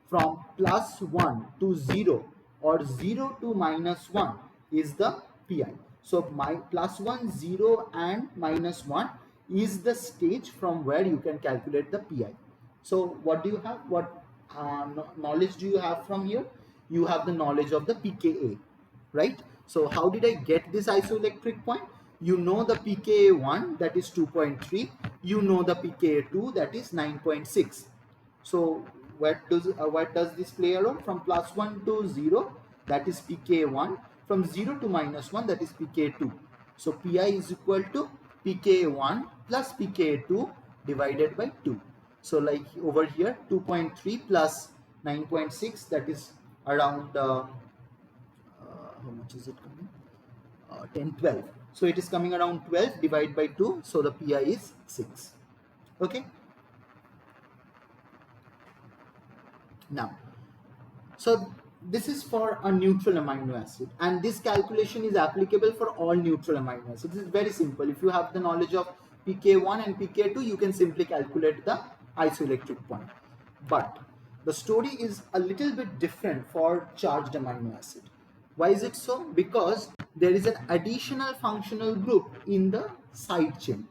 from +1 to 0 or 0 to -1 is the Pi. So my +1, 0 and -1 is the stage from where you can calculate the Pi. So what do you have? What knowledge do you have from here? You have the knowledge of the pKa, right? So how did I get this isoelectric point? You know the pKa1, that is 2.3. You know the pKa2, that is 9.6. So what does this play a role? From +1 to 0, that is pKa1. From 0 to -1, that is pKa2. So Pi is equal to pKa1 plus pKa2 divided by 2. So like over here, 2.3 plus 9.6, that is around how much is it coming? 10, 12. So it is coming around 12 divided by 2. So the Pi is 6. Okay. Now, so this is for a neutral amino acid, and this calculation is applicable for all neutral amino acids. It is very simple. If you have the knowledge of pK1 and pK2, you can simply calculate the isoelectric point. But the story is a little bit different for charged amino acid. Why is it so? Because there is an additional functional group in the side chain.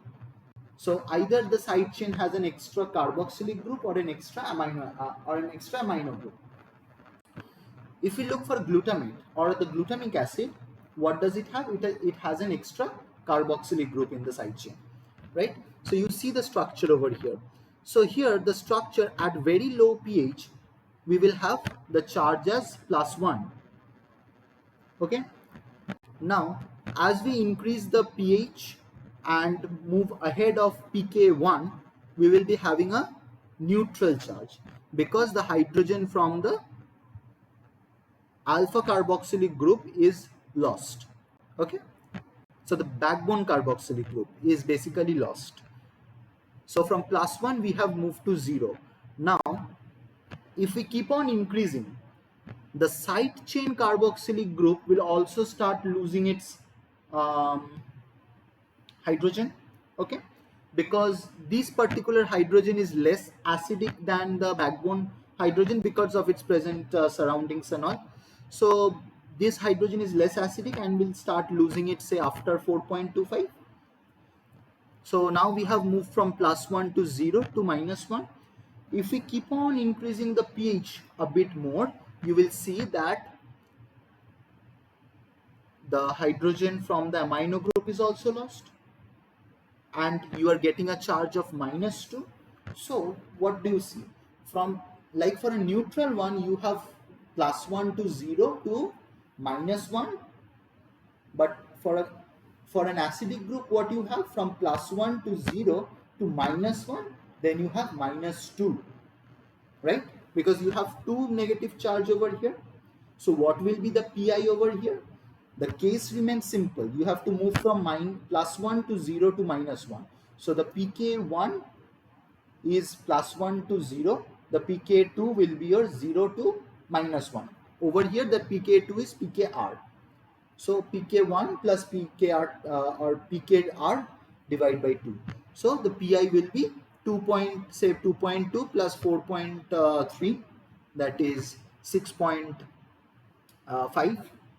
So either the side chain has an extra carboxylic group or an extra amino group. If we look for glutamate or the glutamic acid, what does it have? It has an extra carboxylic group in the side chain, right? So you see the structure over here. So here the structure at very low pH, we will have the charge as +1. Okay. Now as we increase the pH and move ahead of pK1, we will be having a neutral charge because the hydrogen from the alpha carboxylic group is lost. Okay, so the backbone carboxylic group is basically lost. So from +1 we have moved to 0. Now if we keep on increasing, the side chain carboxylic group will also start losing its hydrogen. Okay, because this particular hydrogen is less acidic than the backbone hydrogen because of its present surroundings and all. So this hydrogen is less acidic and will start losing it, say, after 4.25. So now we have moved from +1 to 0 to -1. If we keep on increasing the pH a bit more, you will see that the hydrogen from the amino group is also lost, and you are getting a charge of -2. So what do you see? From, like, for a neutral one, you have +1 to 0 to -1, but for an acidic group, what you have? From +1 to 0 to -1, then you have -2, right? Because you have two negative charge over here. So what will be the Pi over here? The case remains simple. You have to move from +1 to 0 to -1. So the pK1 is +1 to 0. The pK2 will be your 0 to -1. Over here, the pK2 is pKr. So pK1 plus pKr or pKr divided by 2. So the pi will be 2.2 plus 4.3, that is 6.5,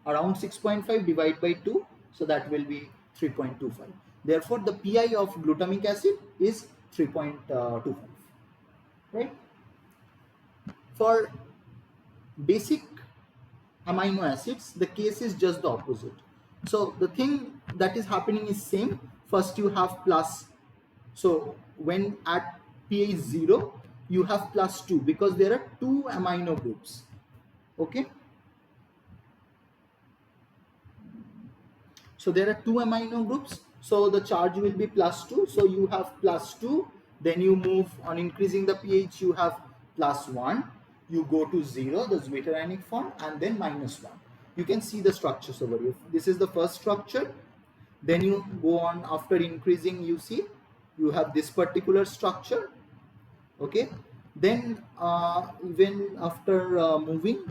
around 6.5 divided by 2, so that will be 3.25. Therefore the pi of glutamic acid is 3.25, right? For basic amino acids, the case is just the opposite. So the thing that is happening is same. First you have plus. So when at pH 0, you have plus 2 because there are two amino groups. Okay. So there are two amino groups. So the charge will be plus 2. So you have plus 2. Then you move on increasing the pH. You have plus 1. You go to 0, the zwitterionic form, and then minus 1. You can see the structures over here. This is the first structure. Then you go on after increasing, you see you have this particular structure. Okay. Then even after moving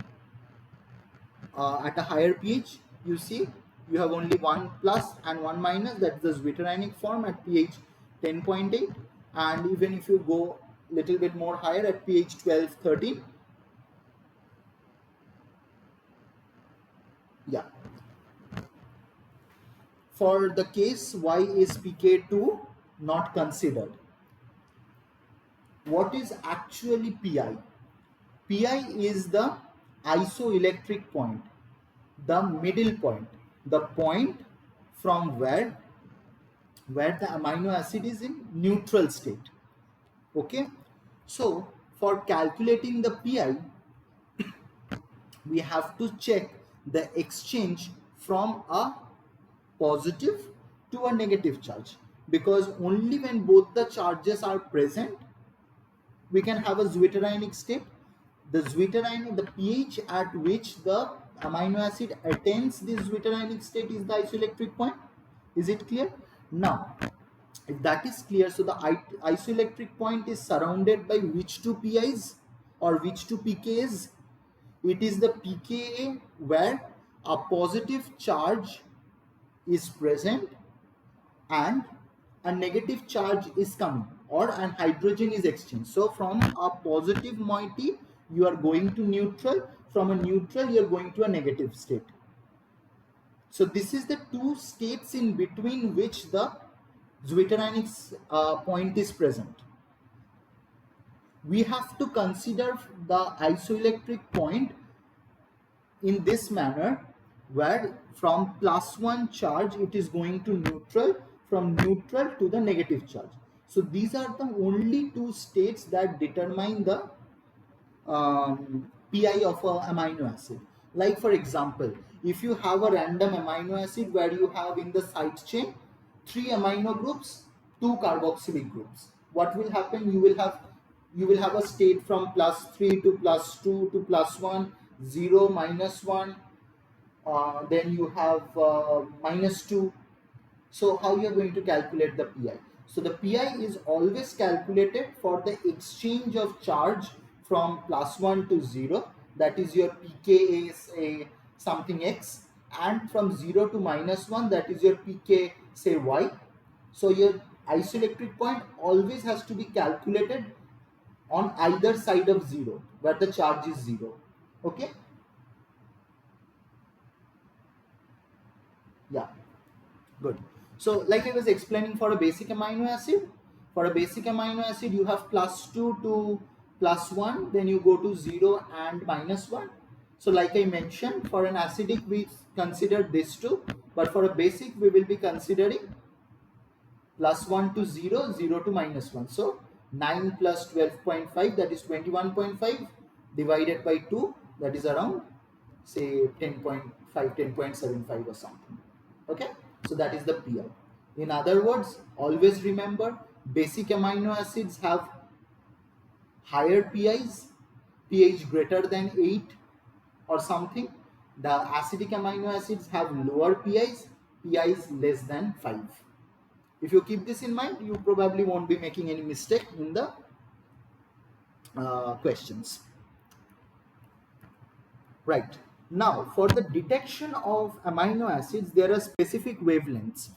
at a higher pH, you see you have only one plus and one minus, that's the zwitterionic form at pH 10.8. And even if you go little bit more higher at pH 12, 13, yeah. For the case why is pK2 not considered? What is actually pi? Pi is the isoelectric point, the middle point, the point from where the amino acid is in neutral state. Okay, so for calculating the pi, we have to check the exchange from a positive to a negative charge, because only when both the charges are present we can have a zwitterionic state. The zwitterionic, the pH at which the amino acid attains this zwitterionic state is the isoelectric point. Is it clear? Now, if that is clear, so the isoelectric point is surrounded by which two PIs or which two pKs? It is the pKa where a positive charge is present and a negative charge is coming, or an hydrogen is exchanged. So from a positive moiety you are going to neutral, from a neutral you are going to a negative state. So this is the two states in between which the zwitterionic point is present. We have to consider the isoelectric point in this manner, where from plus 1 charge it is going to neutral, from neutral to the negative charge. So these are the only two states that determine the pi of a amino acid. Like for example, if you have a random amino acid where you have in the side chain 3 amino groups, 2 carboxylic groups, what will happen? You will have a state from plus 3 to plus 2 to plus 1, 0, minus 1, then you have minus 2. So how you are going to calculate the pi? So the pi is always calculated for the exchange of charge from plus 1 to 0, that is your pK is a something x, and from 0 to minus 1, that is your pK say y. So your isoelectric point always has to be calculated on either side of 0, where the charge is 0. Okay. Yeah, good. So like I was explaining, for a basic amino acid, you have plus 2 to plus 1, then you go to 0 and minus 1. So like I mentioned, for an acidic we consider this two, but for a basic we will be considering plus 1 to 0, 0 to minus 1. So 9 plus 12.5, that is 21.5, divided by 2, that is around say 10.5, 10.75 or something. Okay, so that is the pi. In other words, always remember, basic amino acids have higher PIs, pH greater than 8 or something. The acidic amino acids have lower PIs, PIs less than 5. If you keep this in mind, you probably won't be making any mistake in the questions. Right. Now, for the detection of amino acids, there are specific wavelengths.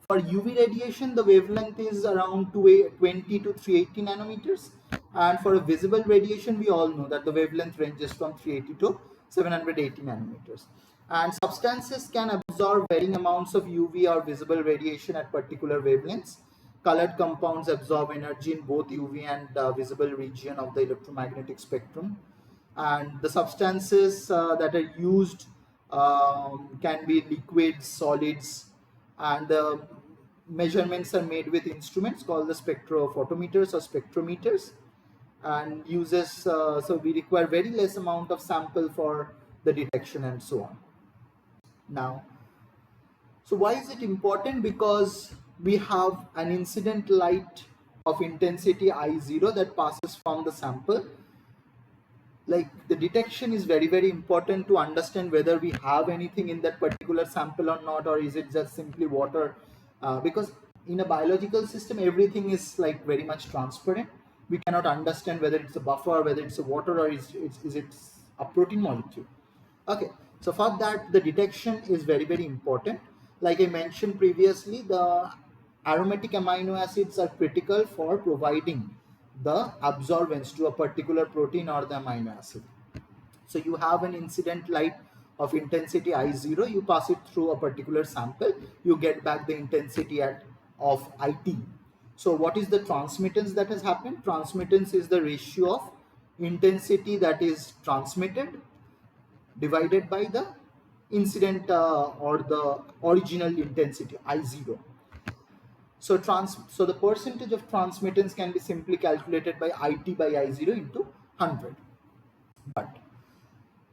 For UV radiation, the wavelength is around 220 to 380 nanometers. And for a visible radiation, we all know that the wavelength ranges from 380 to 780 nanometers. And substances can absorb varying amounts of UV or visible radiation at particular wavelengths. Colored compounds absorb energy in both UV and visible region of the electromagnetic spectrum. And the substances that are used can be liquids, solids, and the measurements are made with instruments called the spectrophotometers or spectrometers, and uses so we require very less amount of sample for the detection and so on. Now, so why is it important? Because we have an incident light of intensity I0 that passes from the sample. Like, the detection is very important to understand whether we have anything in that particular sample or not, or is it just simply water, because in a biological system everything is like very much transparent. We cannot understand whether it's a buffer, whether it's a water, or is it a protein molecule. Okay, so for that the detection is very important. Like I mentioned previously, the aromatic amino acids are critical for providing the absorbance to a particular protein or the amino acid. So you have an incident light of intensity I0, you pass it through a particular sample, you get back the intensity of IT. So what is the transmittance that has happened? Transmittance is the ratio of intensity that is transmitted divided by the incident or the original intensity I0. So the percentage of transmittance can be simply calculated by IT by I0 into 100. But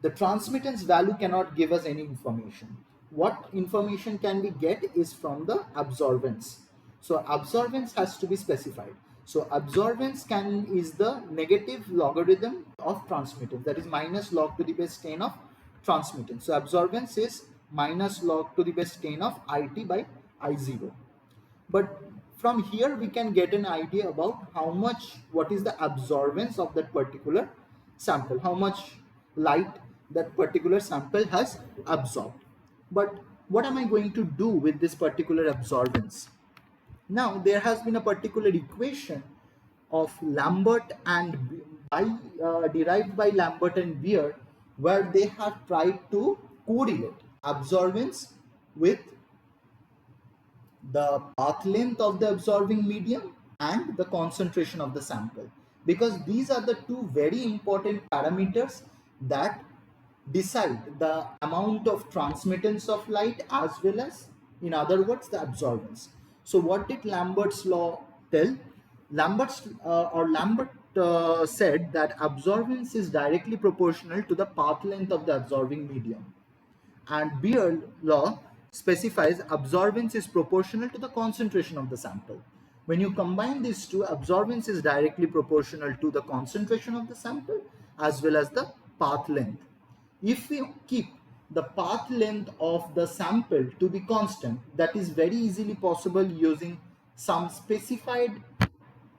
the transmittance value cannot give us any information. What information can we get is from the absorbance. So absorbance has to be specified. So absorbance is the negative logarithm of transmittance, that is minus log to the base 10 of transmittance. So absorbance is minus log to the base 10 of IT by I0. But from here we can get an idea about what is the absorbance of that particular sample, how much light that particular sample has absorbed. But what am I going to do with this particular absorbance? Now, there has been a particular equation of Lambert and derived by Lambert and Beer, where they have tried to correlate absorbance with the path length of the absorbing medium and the concentration of the sample, because these are the two very important parameters that decide the amount of transmittance of light as well as, in other words, the absorbance. So what did Lambert's law tell? Lambert said that absorbance is directly proportional to the path length of the absorbing medium, and Beer law specifies absorbance is proportional to the concentration of the sample. When you combine these two, absorbance is directly proportional to the concentration of the sample as well as the path length. If we keep the path length of the sample to be constant, that is very easily possible using some specified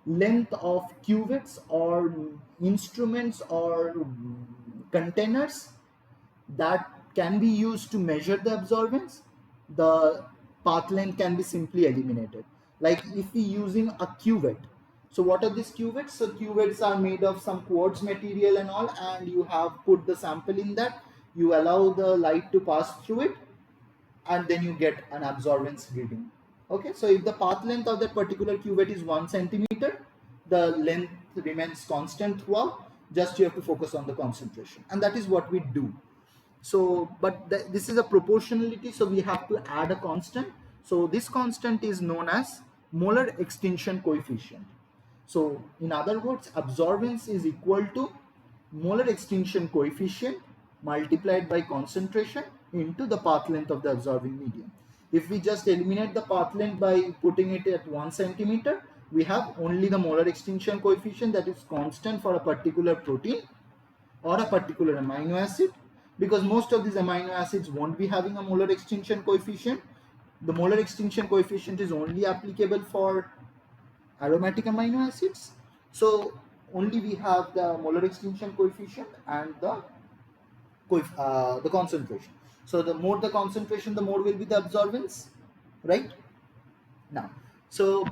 length of cuvettes or instruments or containers that can be used to measure the absorbance. The path length can be simply eliminated. Like if we using a cuvette, so what are these cuvettes? So cuvettes are made of some quartz material and all, and you have put the sample in that, you allow the light to pass through it, and then you get an absorbance reading. Okay, so if the path length of that particular cuvette is 1 centimeter, the length remains constant throughout, just you have to focus on the concentration, and that is what we do. So but this is a proportionality, so we have to add a constant. So this constant is known as molar extinction coefficient. So in other words, absorbance is equal to molar extinction coefficient multiplied by concentration into the path length of the absorbing medium. If we just eliminate the path length by putting it at 1 centimeter, we have only the molar extinction coefficient that is constant for a particular protein or a particular amino acid, because most of these amino acids won't be having a molar extinction coefficient. The molar extinction coefficient is only applicable for aromatic amino acids. So only we have the molar extinction coefficient and the the concentration. So the more the concentration, the more will be the absorbance, right? Now, so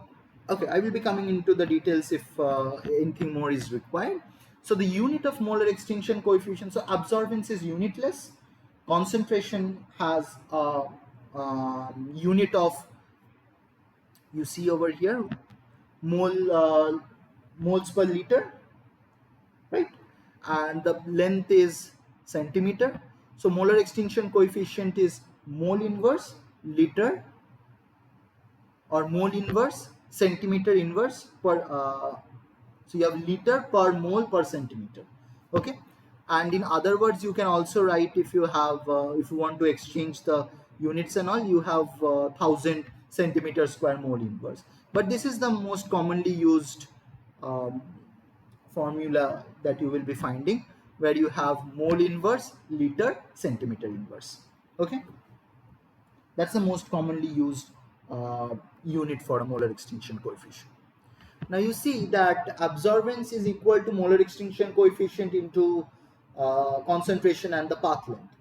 okay, I will be coming into the details if anything more is required. So the unit of molar extinction coefficient, so absorbance is unitless, concentration has a unit of, you see over here, moles per liter, right? And the length is centimeter. So molar extinction coefficient is mole inverse liter, or mole inverse centimeter inverse per so you have liter per mole per centimeter. Okay, and in other words, you can also write, if you have if you want to exchange the units and all, you have 1000 centimeter square mole inverse. But this is the most commonly used um, formula that you will be finding, where you have mole inverse liter centimeter inverse. Okay, that's the most commonly used unit for a molar extinction coefficient. Now you see that absorbance is equal to molar extinction coefficient into concentration and the path length.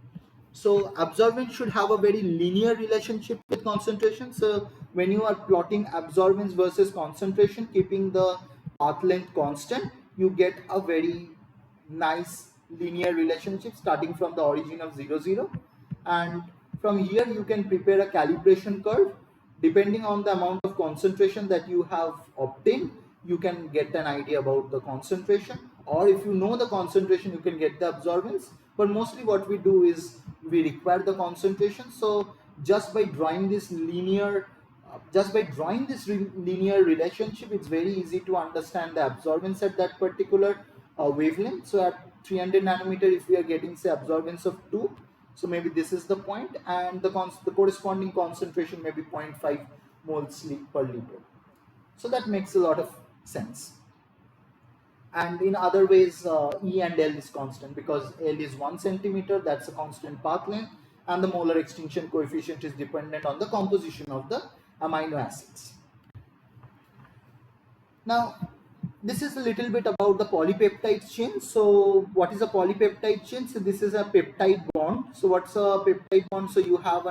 So absorbance should have a very linear relationship with concentration. So when you are plotting absorbance versus concentration, keeping the path length constant, you get a very nice linear relationship starting from the origin of 0, 0. And from here you can prepare a calibration curve. Depending on the amount of concentration that you have obtained, you can get an idea about the concentration, or if you know the concentration, you can get the absorbance. But mostly what we do is we require the concentration. So just by drawing this linear linear relationship, it's very easy to understand the absorbance at that particular wavelength. So at 300 nanometer, if we are getting say absorbance of 2, so maybe this is the point, and the corresponding concentration may be 0.5 moles per liter. So that makes a lot of sense. And in other ways, E and L is constant, because L is 1 centimeter, that's a constant path length, and the molar extinction coefficient is dependent on the composition of the amino acids. Now, this is a little bit about the polypeptide chain. So what is a polypeptide chain? So this is a peptide bond. So what's a peptide bond? So you have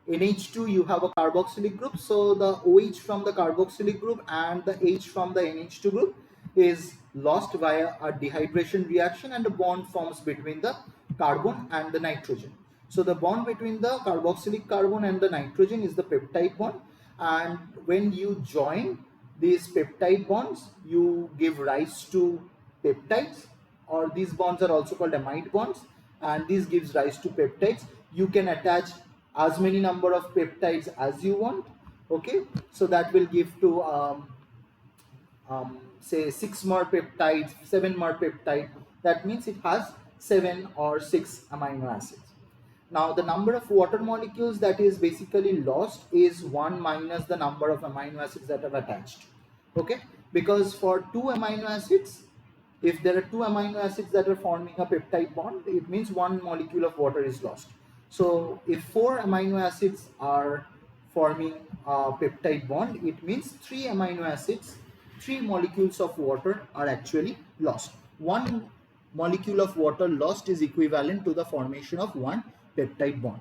NH2, you have a carboxylic group. So the OH from the carboxylic group and the H from the NH2 group is lost via a dehydration reaction, and a bond forms between the carbon and the nitrogen. So the bond between the carboxylic carbon and the nitrogen is the peptide bond, and when you join these peptide bonds, you give rise to peptides, or these bonds are also called amide bonds, and this gives rise to peptides. You can attach as many number of peptides as you want. Okay, so that will give to say 6 more peptides, 7 more peptide. That means it has 7 or 6 amino acids. Now the number of water molecules that is basically lost is 1 minus the number of amino acids that are attached. Okay, because for 2 amino acids, if there are 2 amino acids that are forming a peptide bond, it means 1 molecule of water is lost. So if 4 amino acids are forming a peptide bond, it means 3 amino acids, 3 molecules of water are actually lost. 1 molecule of water lost is equivalent to the formation of 1 peptide bond.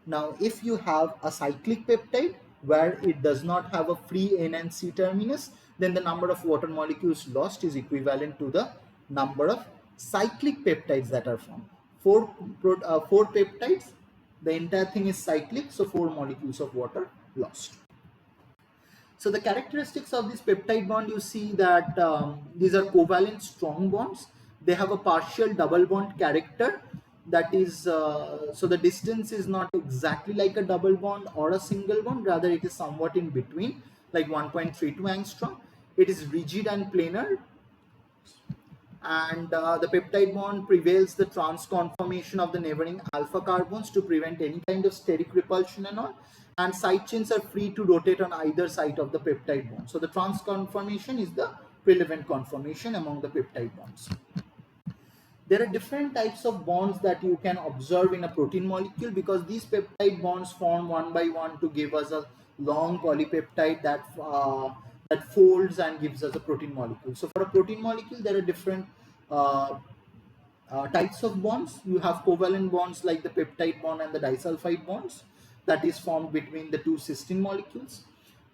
Now, if you have a cyclic peptide where it does not have a free N and C terminus, then the number of water molecules lost is equivalent to the number of cyclic peptides that are formed. 4 peptides, the entire thing is cyclic, so 4 molecules of water lost. So the characteristics of this peptide bond, you see that these are covalent strong bonds. They have a partial double bond character. That is, so the distance is not exactly like a double bond or a single bond, rather it is somewhat in between, like 1.32 angstrom. It is rigid and planar, and the peptide bond prevails the trans conformation of the neighboring alpha carbons to prevent any kind of steric repulsion and all, and side chains are free to rotate on either side of the peptide bond. So the trans conformation is the relevant conformation among the peptide bonds. There are different types of bonds that you can observe in a protein molecule, because these peptide bonds form one by one to give us a long polypeptide that folds and gives us a protein molecule. So for a protein molecule, there are different types of bonds. You have covalent bonds like the peptide bond and the disulfide bonds that is formed between the two cysteine molecules.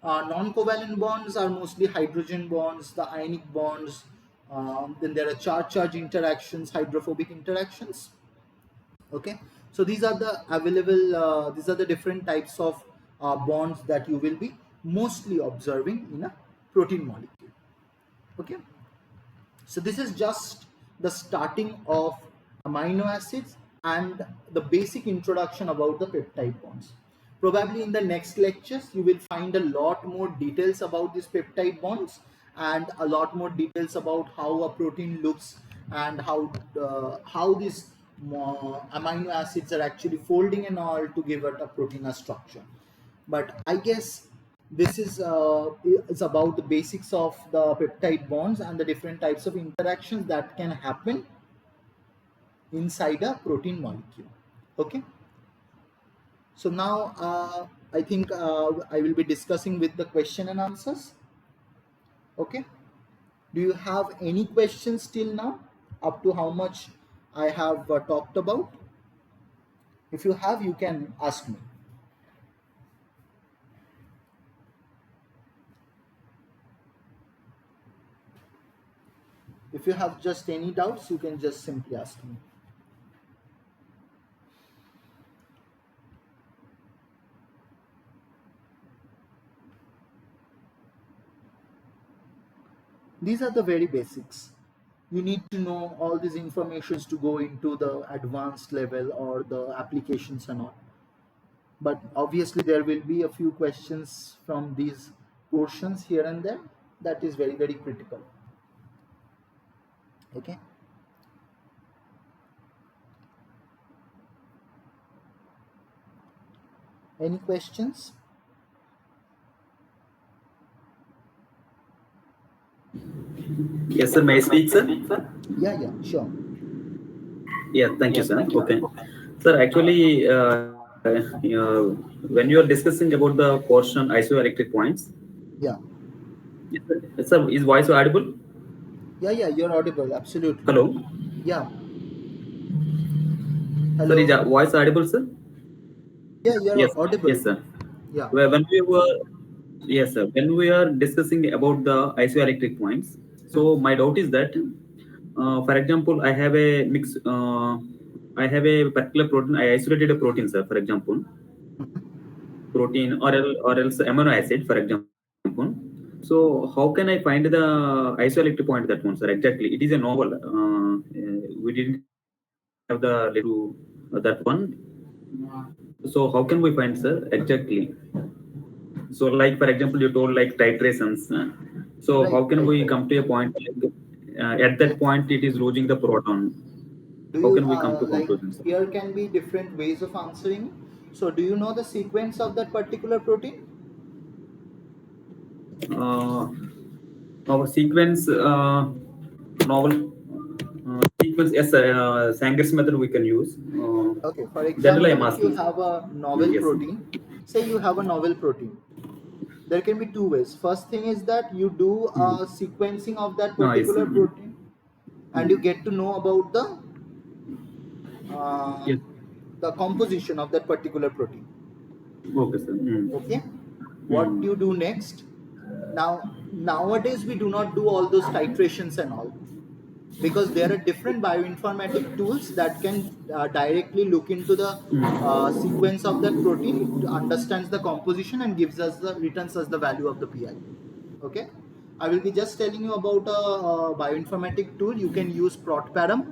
Non-covalent bonds are mostly hydrogen bonds, the ionic bonds. Then there are charge-charge interactions, hydrophobic interactions. Okay, so these are the available. These are the different types of bonds that you will be mostly observing in a protein molecule. Okay. So this is just the starting of amino acids and the basic introduction about the peptide bonds. Probably in the next lectures, you will find a lot more details about these peptide bonds and a lot more details about how a protein looks and how these amino acids are actually folding and all to give it a protein a structure. But I guess this is about the basics of the peptide bonds and the different types of interactions that can happen inside a protein molecule. Okay, so now I think I will be discussing with the question and answers. Okay, do you have any questions till now up to how much I have talked about? If you have, you can ask me. If you have just any doubts, you can just simply ask me. These are the very basics. You need to know all these informations to go into the advanced level or the applications and all. But obviously there will be a few questions from these portions here and there. That is very, very critical. Okay. Any questions? Yes, sir. May I speak, sir? Yeah, sure. Yeah, thank you, sir. Okay. Sir, actually, when you are discussing about the portion isoelectric points, Yeah. yes, sir, is voice audible? Yeah, you're audible. Absolutely. Hello? Yeah. Sir, is Hello. voice audible, sir? Yeah, you're Yes, audible. yes, sir. Yeah. When we were, yes, sir. When we are discussing about the isoelectric points, so my doubt is that, for example, I have a particular protein. I isolated a protein, sir. For example, protein or else amino acid, for example. So how can I find the isoelectric point that one, sir? Exactly, it is a novel. We didn't have the literature to that one. So how can we find, sir? Exactly. So like for example, you told like titrations. So Right, how can right, we right. come to a point like, at Yeah. that point it is losing the proton? Do How you can we come to like conclusion, sir? here can be different ways of answering. So do you know the sequence of that particular protein? Uh, our sequence novel sequence, yes, Sanger's method we can use. Okay, for Generally, example, I'm if you asking, sir. have a novel Yes. protein, say you have a novel protein, there can be two ways. First thing is that you do a Mm. sequencing of that Yes. particular protein and you get to know about uh, Yes. the composition of that particular protein. Okay, sir. Okay, what Mm. you do next? Now, nowadays we do not do all those titrations and all, because there are different bioinformatic tools that can directly look into the sequence of that protein. It understands the composition and gives us the returns us the value of the pi. Okay, I will be just telling you about a bioinformatic tool. You can use protparam.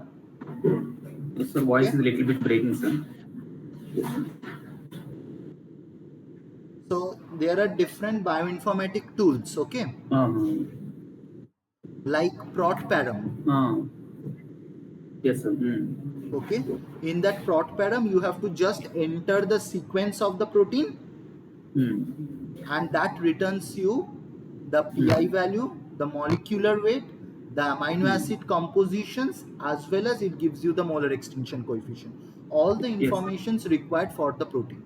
Yes, sir. Voice Okay, is a little bit breaking, sir. so there are different bioinformatic tools. Okay, Uh-huh. like protparam. Yes, sir. Mm. Okay, in that protparam you have to just enter the sequence of the protein Mm. and that returns you the pi Mm. value, the molecular weight, the amino Mm. acid compositions, as well as it gives you the molar extinction coefficient, all the Yes. informations required for the protein.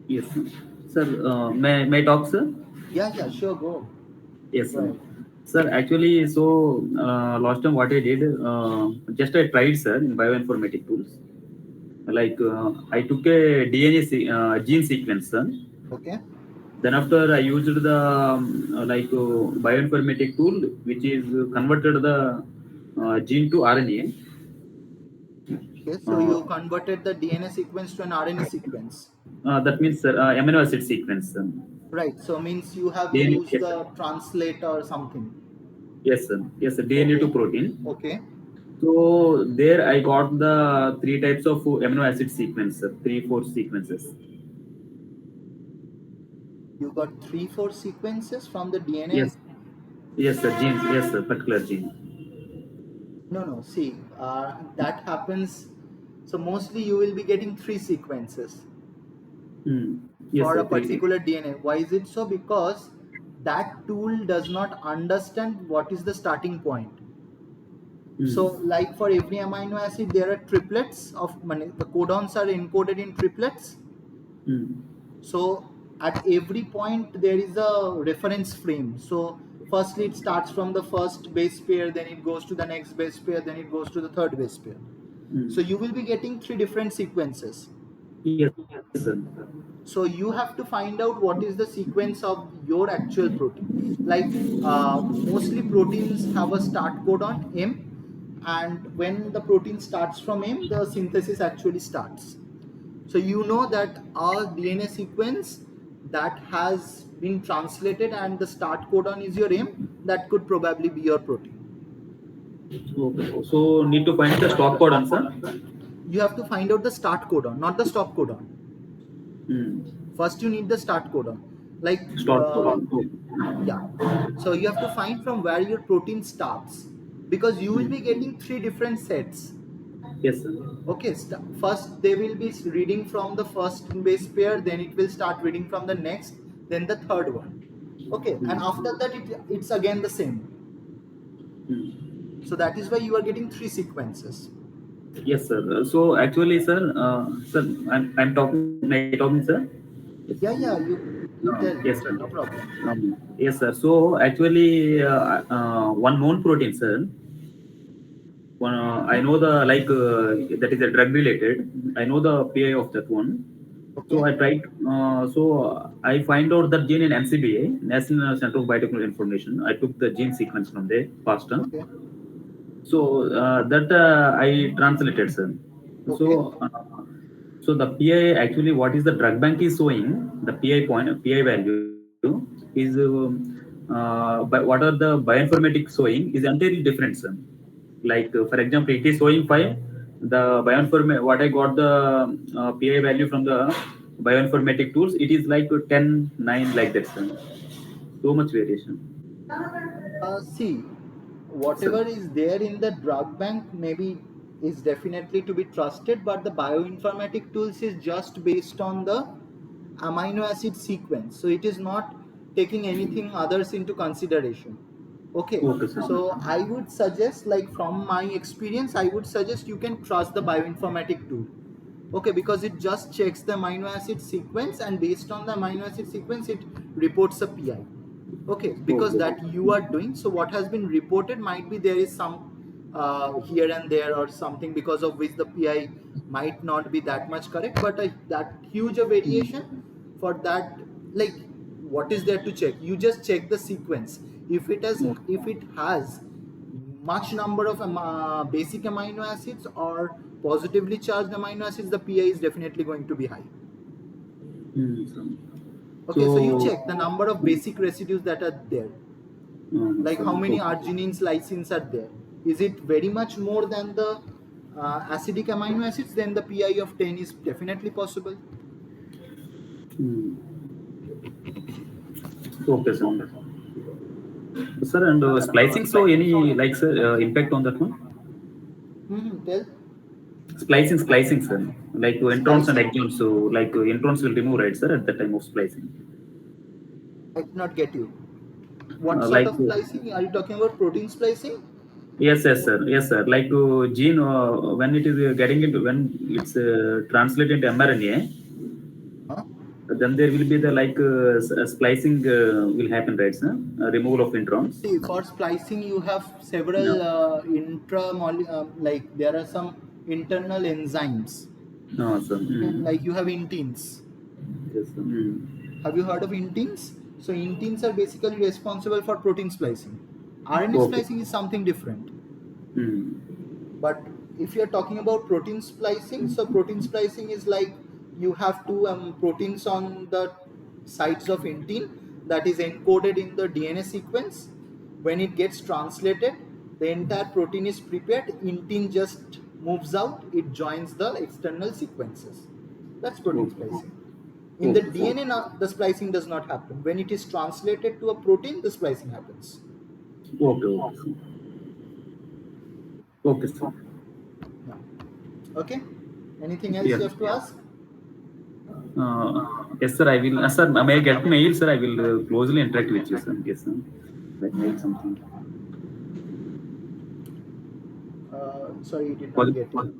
Yes, sir. Sir, may I talk, sir? Yeah, sure, go Yes, sir. ahead. Sir, actually, so last time what I did, just I tried, sir, in bioinformatic tools. Like I took a DNA gene sequence, sir. Okay. Then after I used the bioinformatic tool, which is converted the gene to RNA. Okay. So Uh, you converted the DNA sequence to an RNA sequence. that means, sir, amino acid sequence. Right. So means you have DNA, used yes, sir. the translator or something. Yes, sir. Yes, sir. DNA to Okay. protein. Okay. So there I got the three types of amino acid sequence, sir. Three, four sequences. You got three, four sequences from the DNA. Yes, yes, sir. Genes. Yes, sir. Particular gene. No, no. See, that happens. So mostly you will be getting three sequences Hmm. Yes, for sir. a Three. particular DNA. Why is it so? Because that tool does not understand what is the starting point. So, Hmm. like for every amino acid, there are triplets of the codons are encoded in triplets. Hmm. So, at every point, there is a reference frame. So, firstly, it starts from the first base pair, then it goes to the next base pair, then it goes to the third base pair. So, Hmm. you will be getting three different sequences. Yes, sir. So you have to find out what is the sequence of your actual protein. Like mostly proteins have a start codon M, and when the protein starts from M, the synthesis actually starts. So you know that our DNA sequence that has been translated and the start codon is your M, that could probably be your protein. Okay. So need to find the stop code answer. You have to find out the start codon, not the stop codon. Hmm. First you need the start codon. Like Stop code on. Oh. yeah, so you have to find from where your protein starts, because you will Hmm. be getting three different sets. Yes, sir. Okay, first they will be reading from the first base pair, then it will start reading from the next, then the third one. Okay, and Hmm. after that it's again the same. Hmm. So that is why you are getting three sequences. Yes, sir. So actually, sir, I'm talking. May I talking, sir? Yes. Yeah, yeah, you tell, Yes, sir. no problem. Yes, sir. So actually, one known protein, sir. I know the that is a drug related. I know the PI of that one. So Okay. I tried. I find out that gene in NCBA, National Center of Biotechnology Information. I took the gene sequence from there, faster. Okay. So that I translated, sir. Okay. So so the PI actually, what is the drug bank is showing the PI value is but what are the bioinformatics showing is entirely different, sir. Like for example, it is showing 5. The what I got the PI value from the bioinformatic tools, it is like 10 9 like that, sir. So much variation, See, sir. whatever is there in the drug bank maybe is definitely to be trusted, but the bioinformatic tools is just based on the amino acid sequence. So it is not taking anything others into consideration. Okay, Okay, sir. so I would suggest, like from my experience, I would suggest you can trust the bioinformatic tool. Okay, because it just checks the amino acid sequence, and based on the amino acid sequence it reports a PI. Okay, because Okay. that you are doing, so what has been reported might be there is some here and there or something, because of which the PI might not be that much correct, but that huge a variation for that, like what is there to check? You just check the sequence. If it has much number of basic amino acids or positively charged amino acids, the PI is definitely going to be high. Sir. Okay, so you So, check the number of basic residues that are there, like sir, how many okay. arginines, lysines are there. Is it very much more than the acidic amino acids? Then the PI of 10 is definitely possible. Hmm. Okay, sir. Sir, and splicing, so any like sir, impact on that one? Tell. Splicing, sir. Like introns and Splicing, exons, so like introns will remove, right, sir, at the time of splicing. I did not get you. What sort Like of splicing are you talking about? Protein splicing? yes, yes, sir, yes, sir. Like gene when it is getting into when it's translated into mRNA, Huh? then there will be the like splicing will happen, right, sir? Removal of introns. See, for splicing, you have Yeah. several like there are some internal enzymes. No, sir. Okay, like you have intins. Yes, sir. Have you heard of intins? So intins are basically responsible for protein splicing. RNA Okay. splicing is something different. Mm. But if you're talking about protein splicing, so protein splicing is like you have two proteins on the sides of intine that is encoded in the DNA sequence. When it gets translated, the entire protein is prepared. Intine just moves out, it joins the external sequences. That's protein Okay. splicing. In the Okay. DNA, the splicing does not happen. When it is translated to a protein, the splicing happens. Okay. Okay, sir. Okay, sir. Yeah. Okay. Anything else Yes. you have to ask? Yes, sir. I will. Sir, may I get mail, sir? I will closely interact with you, sir. Yes, sir. Like mail something. Sorry, you did For not get it.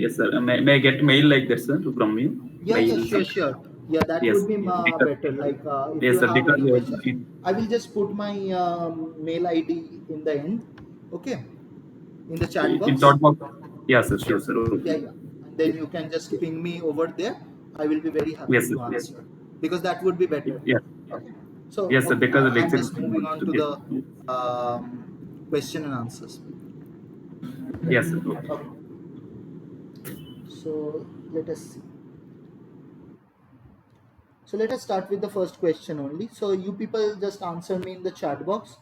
yes, sir. May I get mail like that, sir, from you? Yeah, yeah, Mail sure, something. sure. Yeah, that Yes. would be Because, better. Like, if yes, you sir. have Because any questions, I will just put my mail ID in the end. Okay, in the chat in box. short box. Yes, sir. Sure, sir. Yeah, Okay. yeah. And then you can just ping me over there. I will be very happy Yes, sir. to answer because that would be better. Yes. Okay. So, Yes, sir. okay, Because of I'm excel. just moving on to Yes. the question and answers. Yes, sir. Okay. Okay. So let us see. So let us start with the first question only. So you people just answer me in the chat box.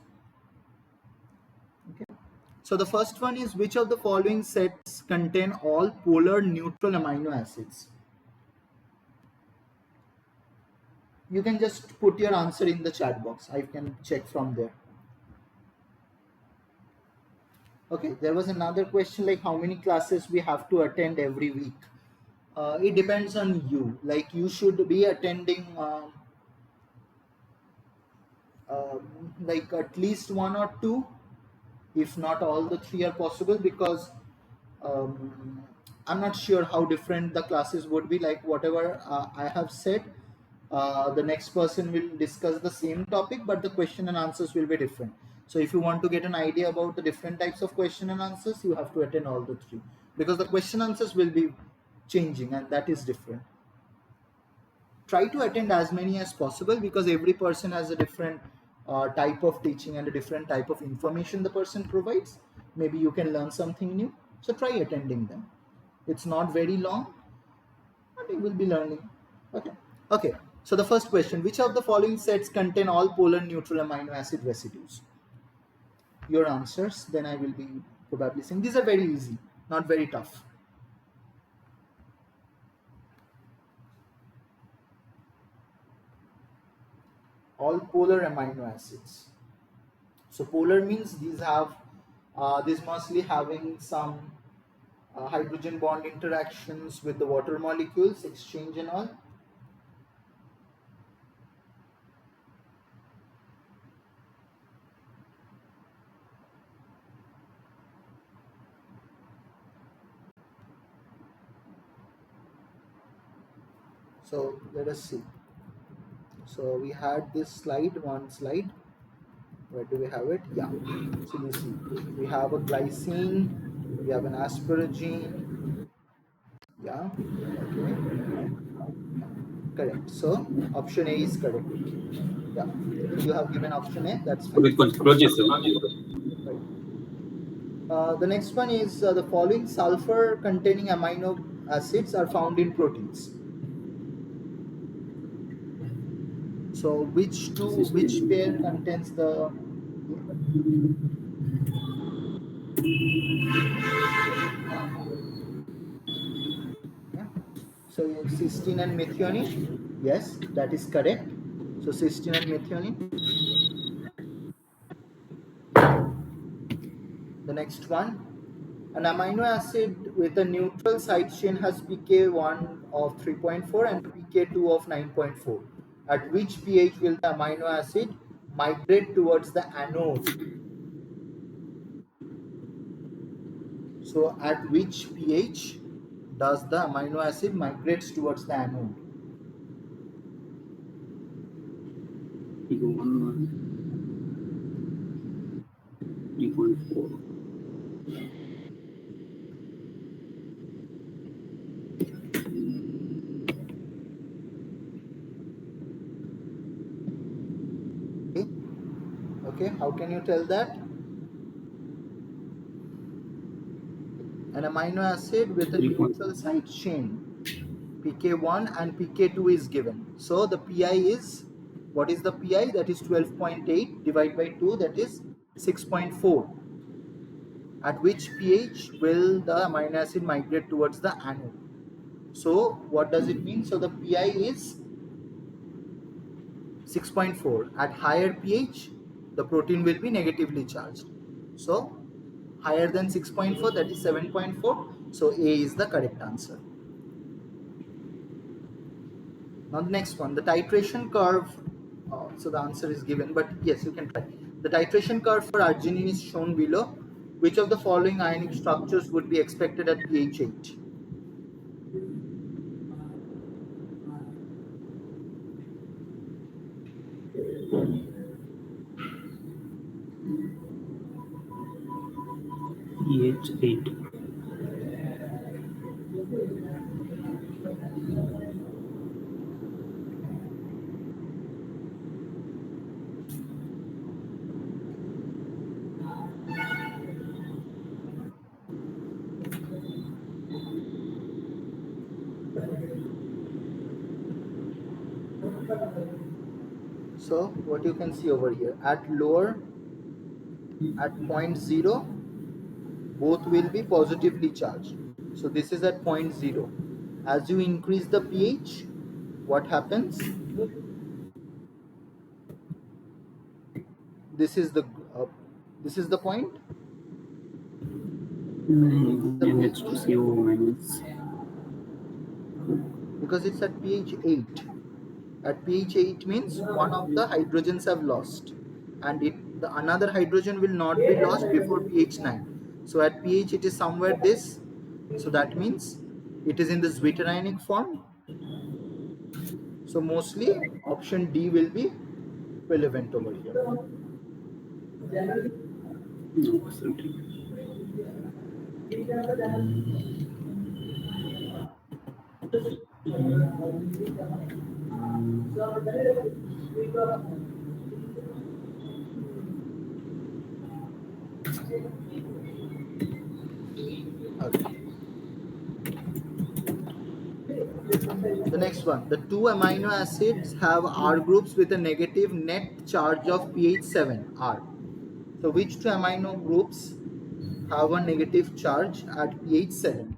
Okay. So the first one is, which of the following sets contain all polar neutral amino acids? You can just put your answer in the chat box. I can check from there. Okay. There was another question like how many classes we have to attend every week. It depends on you. Like you should be attending like at least one or two, if not all the three are possible, because um, I'm not sure how different the classes would be. Like whatever I have said, the next person will discuss the same topic, but the question and answers will be different. So if you want to get an idea about the different types of question and answers, you have to attend all the three, because the question answers will be changing and that is different. Try to attend as many as possible, because every person has a different type of teaching and a different type of information the person provides. Maybe you can learn something new, so try attending them. It's not very long and you will be learning. Okay. Okay, so the first question, which of the following sets contain all polar neutral amino acid residues? Your answers, then I will be probably saying these are very easy, not very tough. All polar amino acids. So polar means these have these mostly having some hydrogen bond interactions with the water molecules, exchange and all. So let us see. So we had this slide, one slide. Where do we have it? Yeah. So you see, we have a glycine, we have an asparagine. Yeah. Okay. Correct. So option A is correct. Yeah. So you have given option A. That's fine. Project, sir. Right. The next one is the following sulfur containing amino acids are found in proteins. So which pair contains the, yeah. So cysteine and methionine. Yes, that is correct. So cysteine and methionine. The next one, an amino acid with a neutral side chain has pK1 of 3.4 and pK2 of 9.4. At which pH will the amino acid migrate towards the anode? So at which pH does the amino acid migrates towards the anode? Ego 1, 3.4. Okay. Okay, how can you tell that? An amino acid with a 3. neutral side chain, pK1 and pK2 is given. So the pi is, what is the pi? That is 12.8 divided by 2, that is 6.4. At which pH will the amino acid migrate towards the anode? So what does it mean? So the pi is 6.4. At higher pH, the protein will be negatively charged. So higher than 6.4, that is 7.4. So A is the correct answer. Now the next one, the titration curve. So the answer is given, but yes, you can try. The titration curve for arginine is shown below. Which of the following ionic structures would be expected at pH 8? pH 8. So what you can see over here, at lower, at point 0, both will be positively charged. So this is at point 0. As you increase the pH, what happens? This is the uh, this is the point. The pH is NH2CO minus. because it's at pH 8. At pH 8 means one of the hydrogens have lost, and the another hydrogen will not be lost before pH 9. So at pH it is somewhere this. So that means it is in the zwitterionic form. So mostly option D will be relevant over here. No, absolutely. Okay. The next one, the two amino acids have R groups with a negative net charge of pH 7 R. So which two amino groups have a negative charge at pH 7?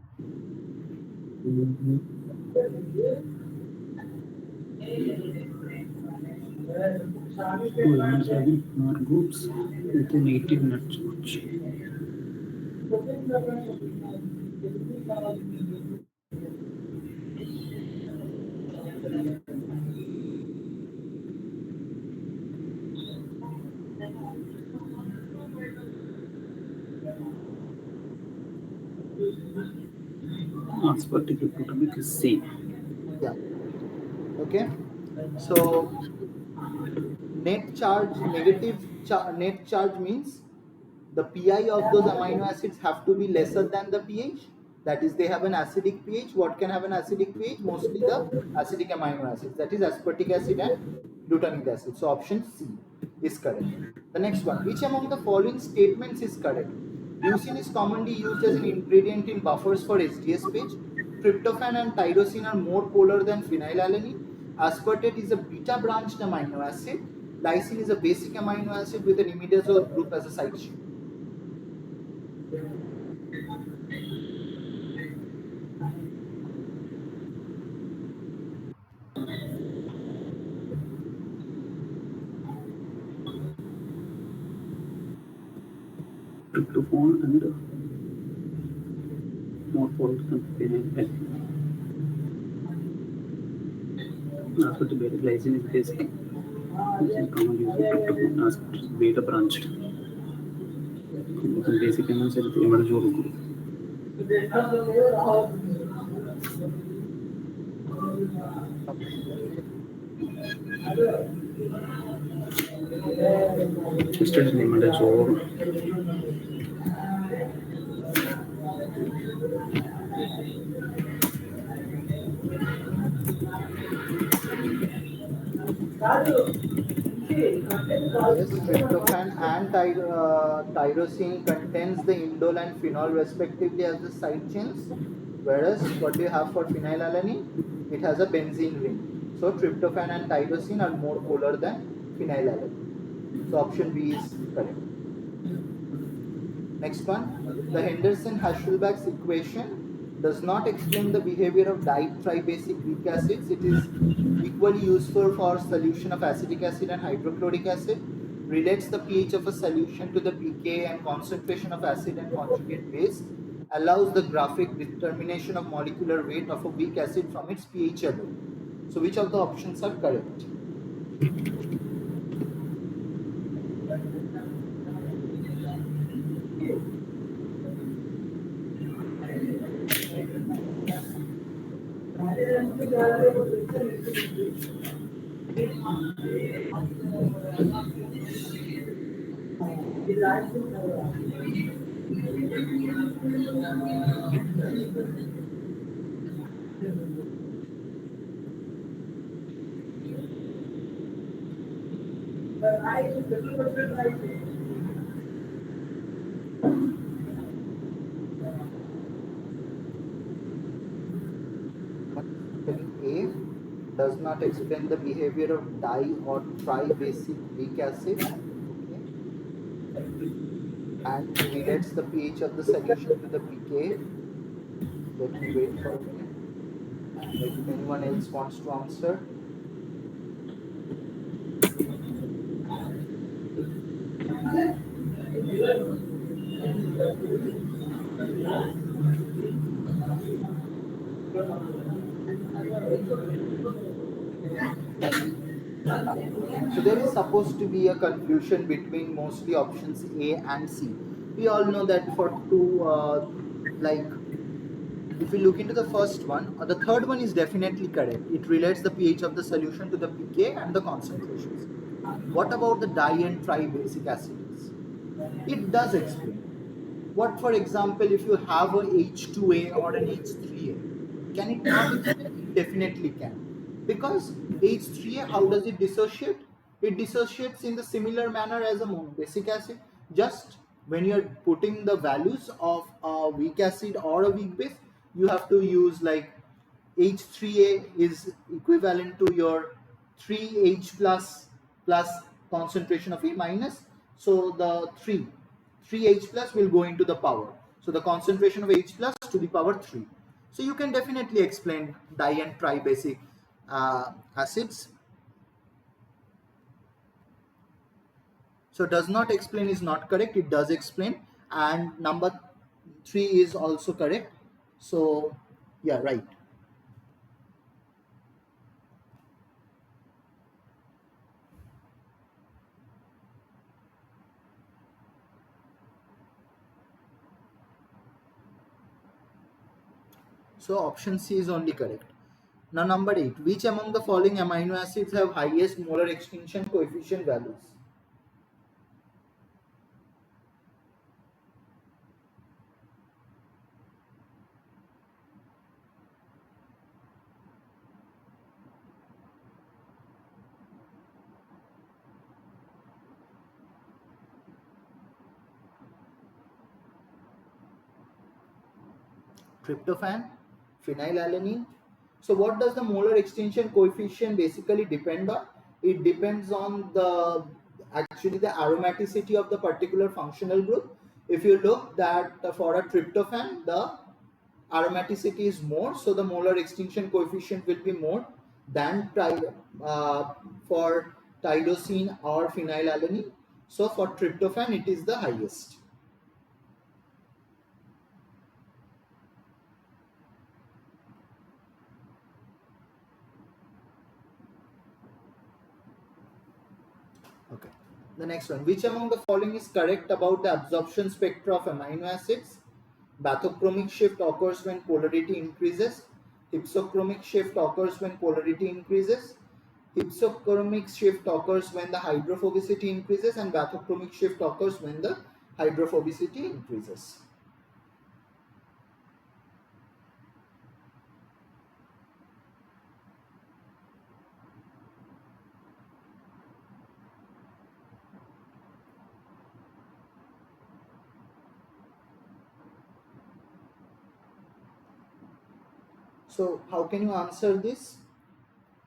Two elements having R groups with a negative net charge. Aspartic glutamic is C. Yeah. Okay. So net charge, net charge means the pi of those amino acids have to be lesser than the pH. That is, they have an acidic pH. What can have an acidic pH? Mostly the acidic amino acids. That is aspartic acid and glutamic acid. So option C is correct. The next one, which among the following statements is correct? Leucine is commonly used as an ingredient in buffers for SDS page. Tryptophan and tyrosine are more polar than phenylalanine. Aspartate is a beta branched amino acid. Lysine is a basic amino acid with an imidazole group as a side chain. Tryptophan and more polar than phenylalanine. Aspartic beta glycine is basic. Which is commonly used in tryptophan. Aspartate is beta branched. Basic amino acid with imidazole group. Students name and so Yes, tryptophan and tyrosine contains the indole and phenol respectively as the side chains, whereas what do you have for phenylalanine? It has a benzene ring. So tryptophan and tyrosine are more polar than phenylalanine. So option B is correct. Next one, the Henderson-Hasselbalch equation does not explain the behavior of di-tribasic weak acids. It is equally useful for solution of acetic acid and hydrochloric acid, relates the pH of a solution to the pK and concentration of acid and conjugate base, allows the graphic determination of molecular weight of a weak acid from its pH alone. So which of the options are correct? Spelling A does not explain the behavior of di or tribasic weak acid. Okay. And relates the pH of the solution to the pK. Let me wait for a minute. Like if anyone else wants to answer. So there is supposed to be a confusion between mostly options A and C. We all know that for two, like if we look into the first one, the third one is definitely correct. It relates the pH of the solution to the pK and the concentrations. What about the di and tribasic acids? It does explain. What, for example, if you have a H2A or an H3A? Can it not explain? It definitely can. Because H3A, how does it dissociate? It dissociates in the similar manner as a basic acid. Just when you're putting the values of a weak acid or a weak base, you have to use like H3A is equivalent to your 3H plus concentration of A minus. So the 3H plus will go into the power. So the concentration of H plus to the power 3. So you can definitely explain di and tribasic acids. So does not explain is not correct. It does explain. And number 3 is also correct. So yeah, right. So option C is only correct. Now number 8. Which among the following amino acids have highest molar extinction coefficient values? Tryptophan, phenylalanine. So what does the molar extinction coefficient basically depend on? It depends on the actually the aromaticity of the particular functional group. If you look that for a tryptophan, the aromaticity is more, so the molar extinction coefficient will be more than uh, for tyrosine or phenylalanine. So for tryptophan, it is the highest. Okay. The next one. Which among the following is correct about the absorption spectra of amino acids? Bathochromic shift occurs when polarity increases. Hypsochromic shift occurs when polarity increases. Hypsochromic shift occurs when the hydrophobicity increases, and bathochromic shift occurs when the hydrophobicity increases. So how can you answer this?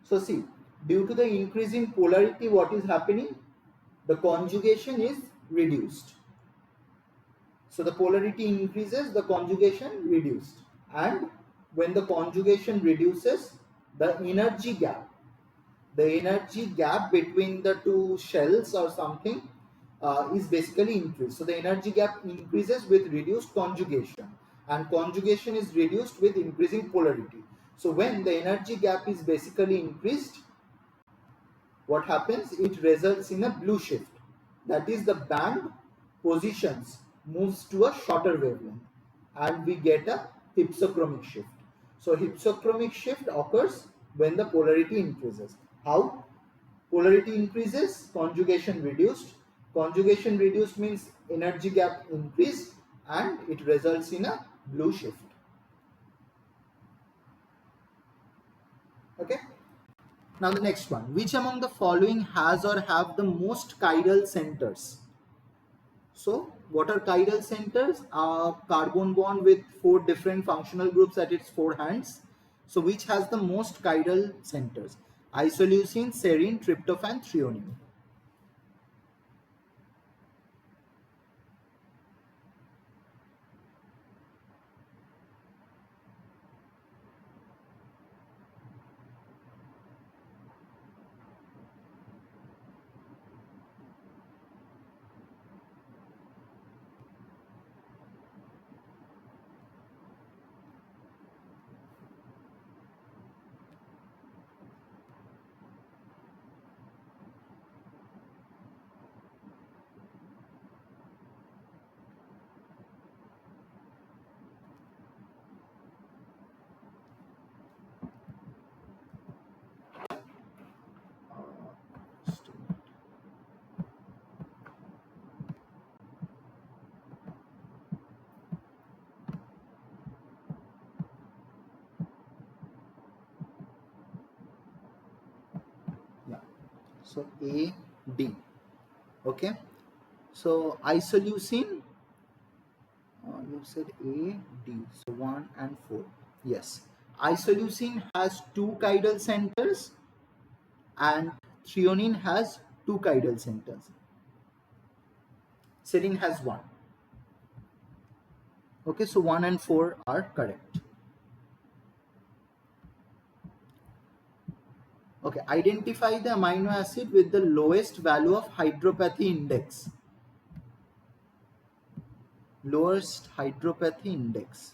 So see, due to the increasing polarity, what is happening? The conjugation is reduced. So the polarity increases, the conjugation reduced. And when the conjugation reduces, the energy gap between the two shells or something is basically increased. So the energy gap increases with reduced conjugation, and conjugation is reduced with increasing polarity. So when the energy gap is basically increased, what happens? It results in a blue shift. That is, the band positions moves to a shorter wavelength, and we get a hypsochromic shift. So hypsochromic shift occurs when the polarity increases. How? Polarity increases, conjugation reduced. Conjugation reduced means energy gap increased, and it results in a blue shift. Okay. Now the next one. Which among the following has or have the most chiral centers? So what are chiral centers? A carbon bond with 4 different functional groups at its 4 ends. So which has the most chiral centers? Isoleucine, serine, tryptophan, threonine. Yeah. So A, D. Okay. So isoleucine, you said A, D. So 1 and 4. Yes. Isoleucine has 2 chiral centers, and threonine has 2 chiral centers. Serine has 1. Okay, so 1 and 4 are correct. Okay, identify the amino acid with the lowest value of hydropathy index. Lowest hydropathy index.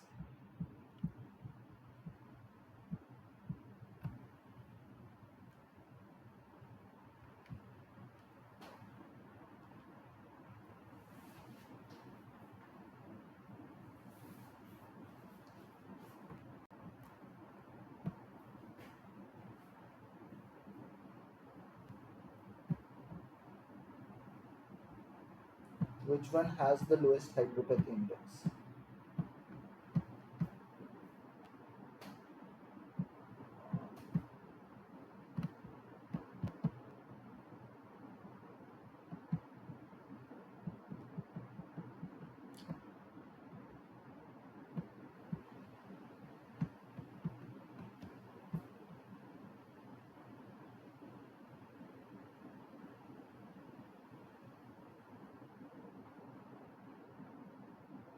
Which one has the lowest hydropathy index?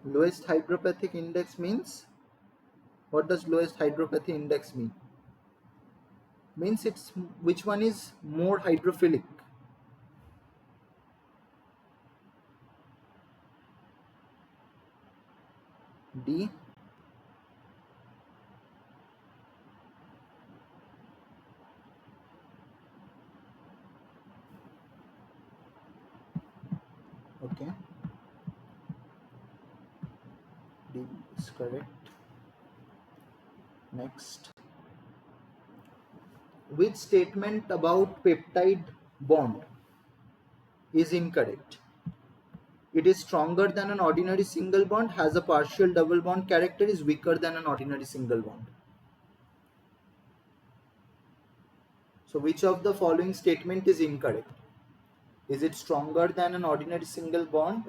Lowest hydropathic index means, what does lowest hydropathy index mean? Means it's which one is more hydrophilic. D. Okay, D is correct. Next, which statement about peptide bond is incorrect? It is stronger than an ordinary single bond, has a partial double bond character, is weaker than an ordinary single bond. So which of the following statement is incorrect? Is it stronger than an ordinary single bond?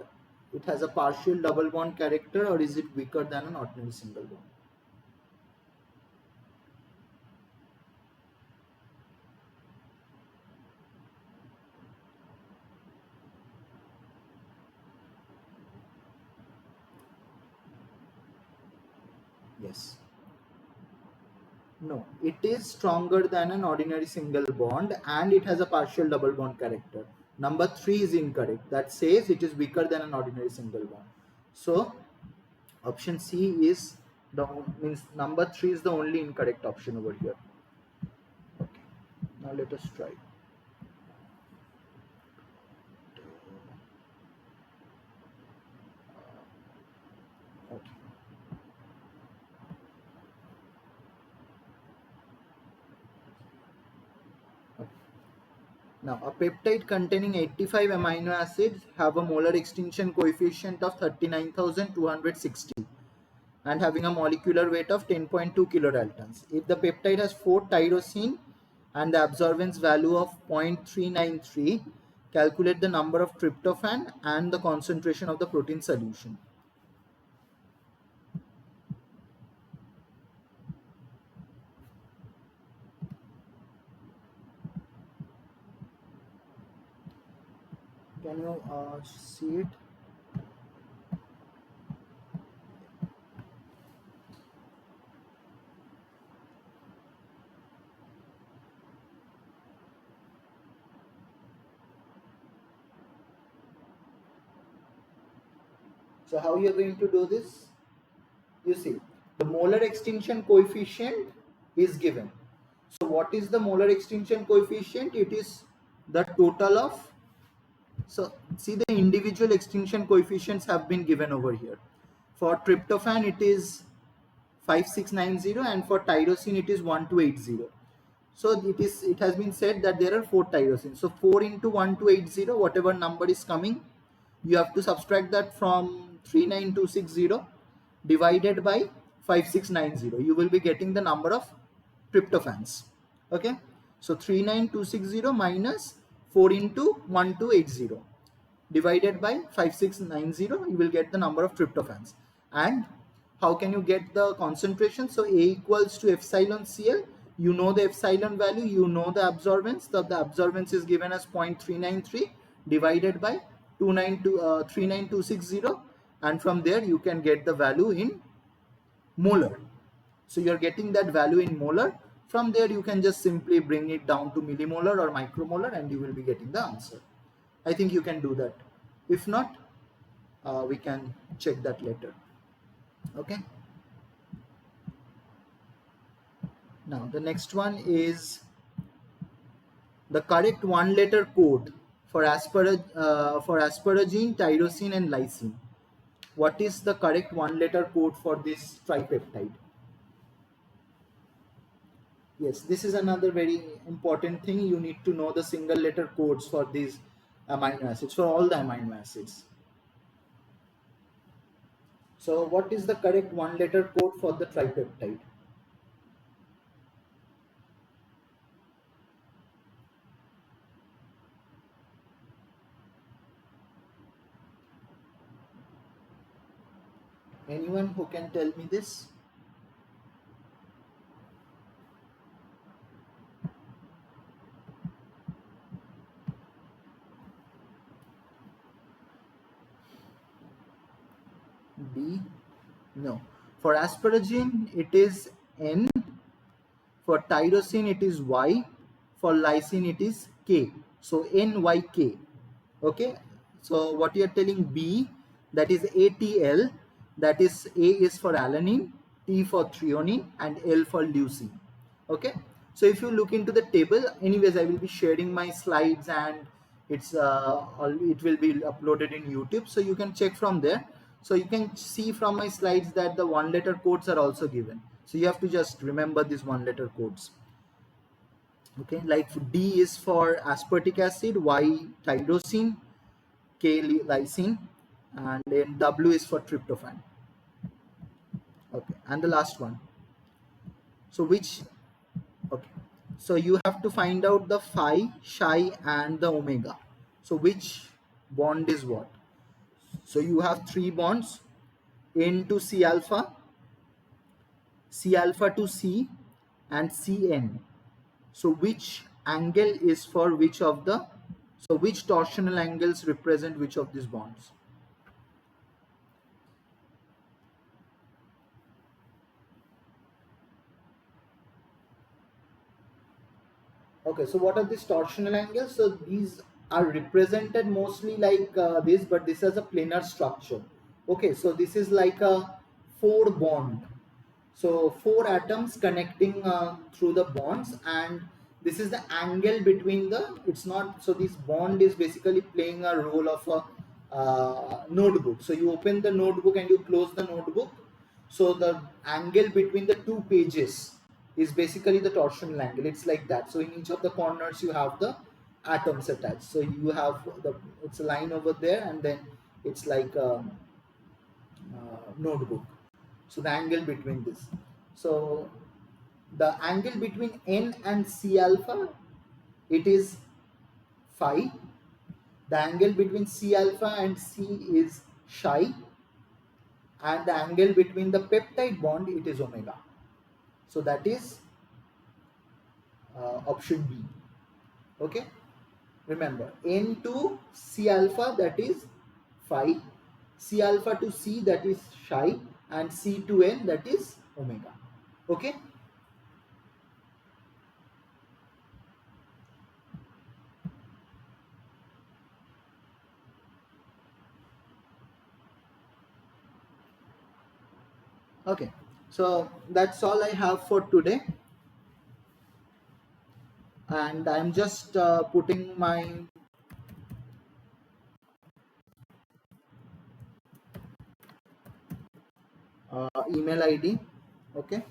It has a partial double bond character, or is it weaker than an ordinary single bond? Yes. No, it is stronger than an ordinary single bond and it has a partial double bond character. Number 3 is incorrect. That says it is weaker than an ordinary single bond. So option C is the means number 3 is the only incorrect option over here. Okay. Now let us try. Okay. Now, a peptide containing 85 amino acids have a molar extinction coefficient of 39,260 and having a molecular weight of 10.2 kilodaltons. If the peptide has 4 tyrosine and the absorbance value of 0.393, calculate the number of tryptophan and the concentration of the protein solution. Can you see it? So how you are going to do this? You see, the molar extinction coefficient is given. So what is the molar extinction coefficient? It is the total of, so see the individual extinction coefficients have been given over here. For tryptophan it is 5690 and for tyrosine it is 1280. So it has been said that there are 4 tyrosines. So 4 into 1280, whatever number is coming, you have to subtract that from 39260 divided by 5690. You will be getting the number of tryptophans. Okay, so 39260 minus 4 into 1280 divided by 5690, you will get the number of tryptophans. And how can you get the concentration? So A equals to epsilon Cl. You know the epsilon value, you know the absorbance. The absorbance is given as 0.393 divided by 39260, and from there you can get the value in molar. So you are getting that value in molar. From there you can just simply bring it down to millimolar or micromolar and you will be getting the answer. I think you can do that. If not, we can check that later. Okay. Now the next one is the correct 1-letter code for asparagine, tyrosine, and lysine. What is the correct 1-letter code for this tripeptide? Yes, this is another very important thing. You need to know the single letter codes for these amino acids, for all the amino acids. So what is the correct 1-letter code for the tripeptide? Anyone who can tell me this? B? No. For asparagine, it is N. For tyrosine, it is Y. For lysine, it is K. So NYK. Okay. So what you are telling B, that is ATL. That is A is for alanine, T for threonine, and L for leucine. Okay. So if you look into the table, anyways, I will be sharing my slides and it will be uploaded in YouTube. So you can check from there. So you can see from my slides that the 1-letter codes are also given. So you have to just remember these 1-letter codes. Okay, like D is for aspartic acid, Y tyrosine, K lysine, and then W is for tryptophan. Okay, and the last one. So which, okay, so you have to find out the phi, psi, and the omega. So which bond is what? So you have three bonds: N to C alpha, C alpha to C, and Cn. So which angle is for which of the, so which torsional angles represent which of these bonds? Okay, so what are these torsional angles? So these are represented mostly like this, but this is a planar structure. Okay, so this is like a four bond. So four atoms connecting through the bonds, and this is the angle between the, it's not, so this bond is basically playing a role of a notebook. So you open the notebook and you close the notebook. So the angle between the two pages is basically the torsional angle. It's like that. So in each of the corners you have the atoms attached. So you have the, it's a line over there, and then it's like a notebook. So the angle between this. So the angle between N and C alpha, it is phi. The angle between C alpha and C is psi, and the angle between the peptide bond, it is omega. So that is option B. Okay, remember, N to C alpha, that is phi, C alpha to C, that is psi, and C to N, that is omega. Okay. Okay, so that's all I have for today, and I'm just putting my email ID. Okay,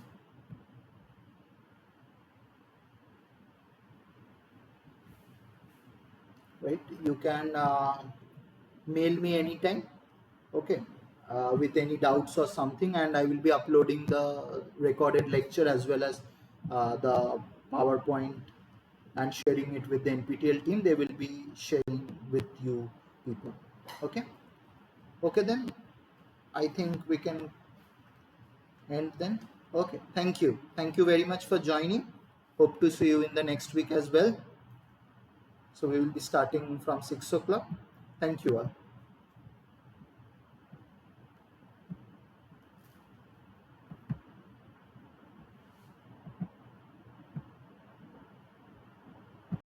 right? You can mail me anytime. Okay, with any doubts or something, and I will be uploading the recorded lecture as well as the PowerPoint and sharing it with the NPTEL team. They will be sharing with you people. Okay. Okay, then I think we can end then. Okay, thank you very much for joining. Hope to see you in the next week as well. So we will be starting from 6 o'clock. Thank you all.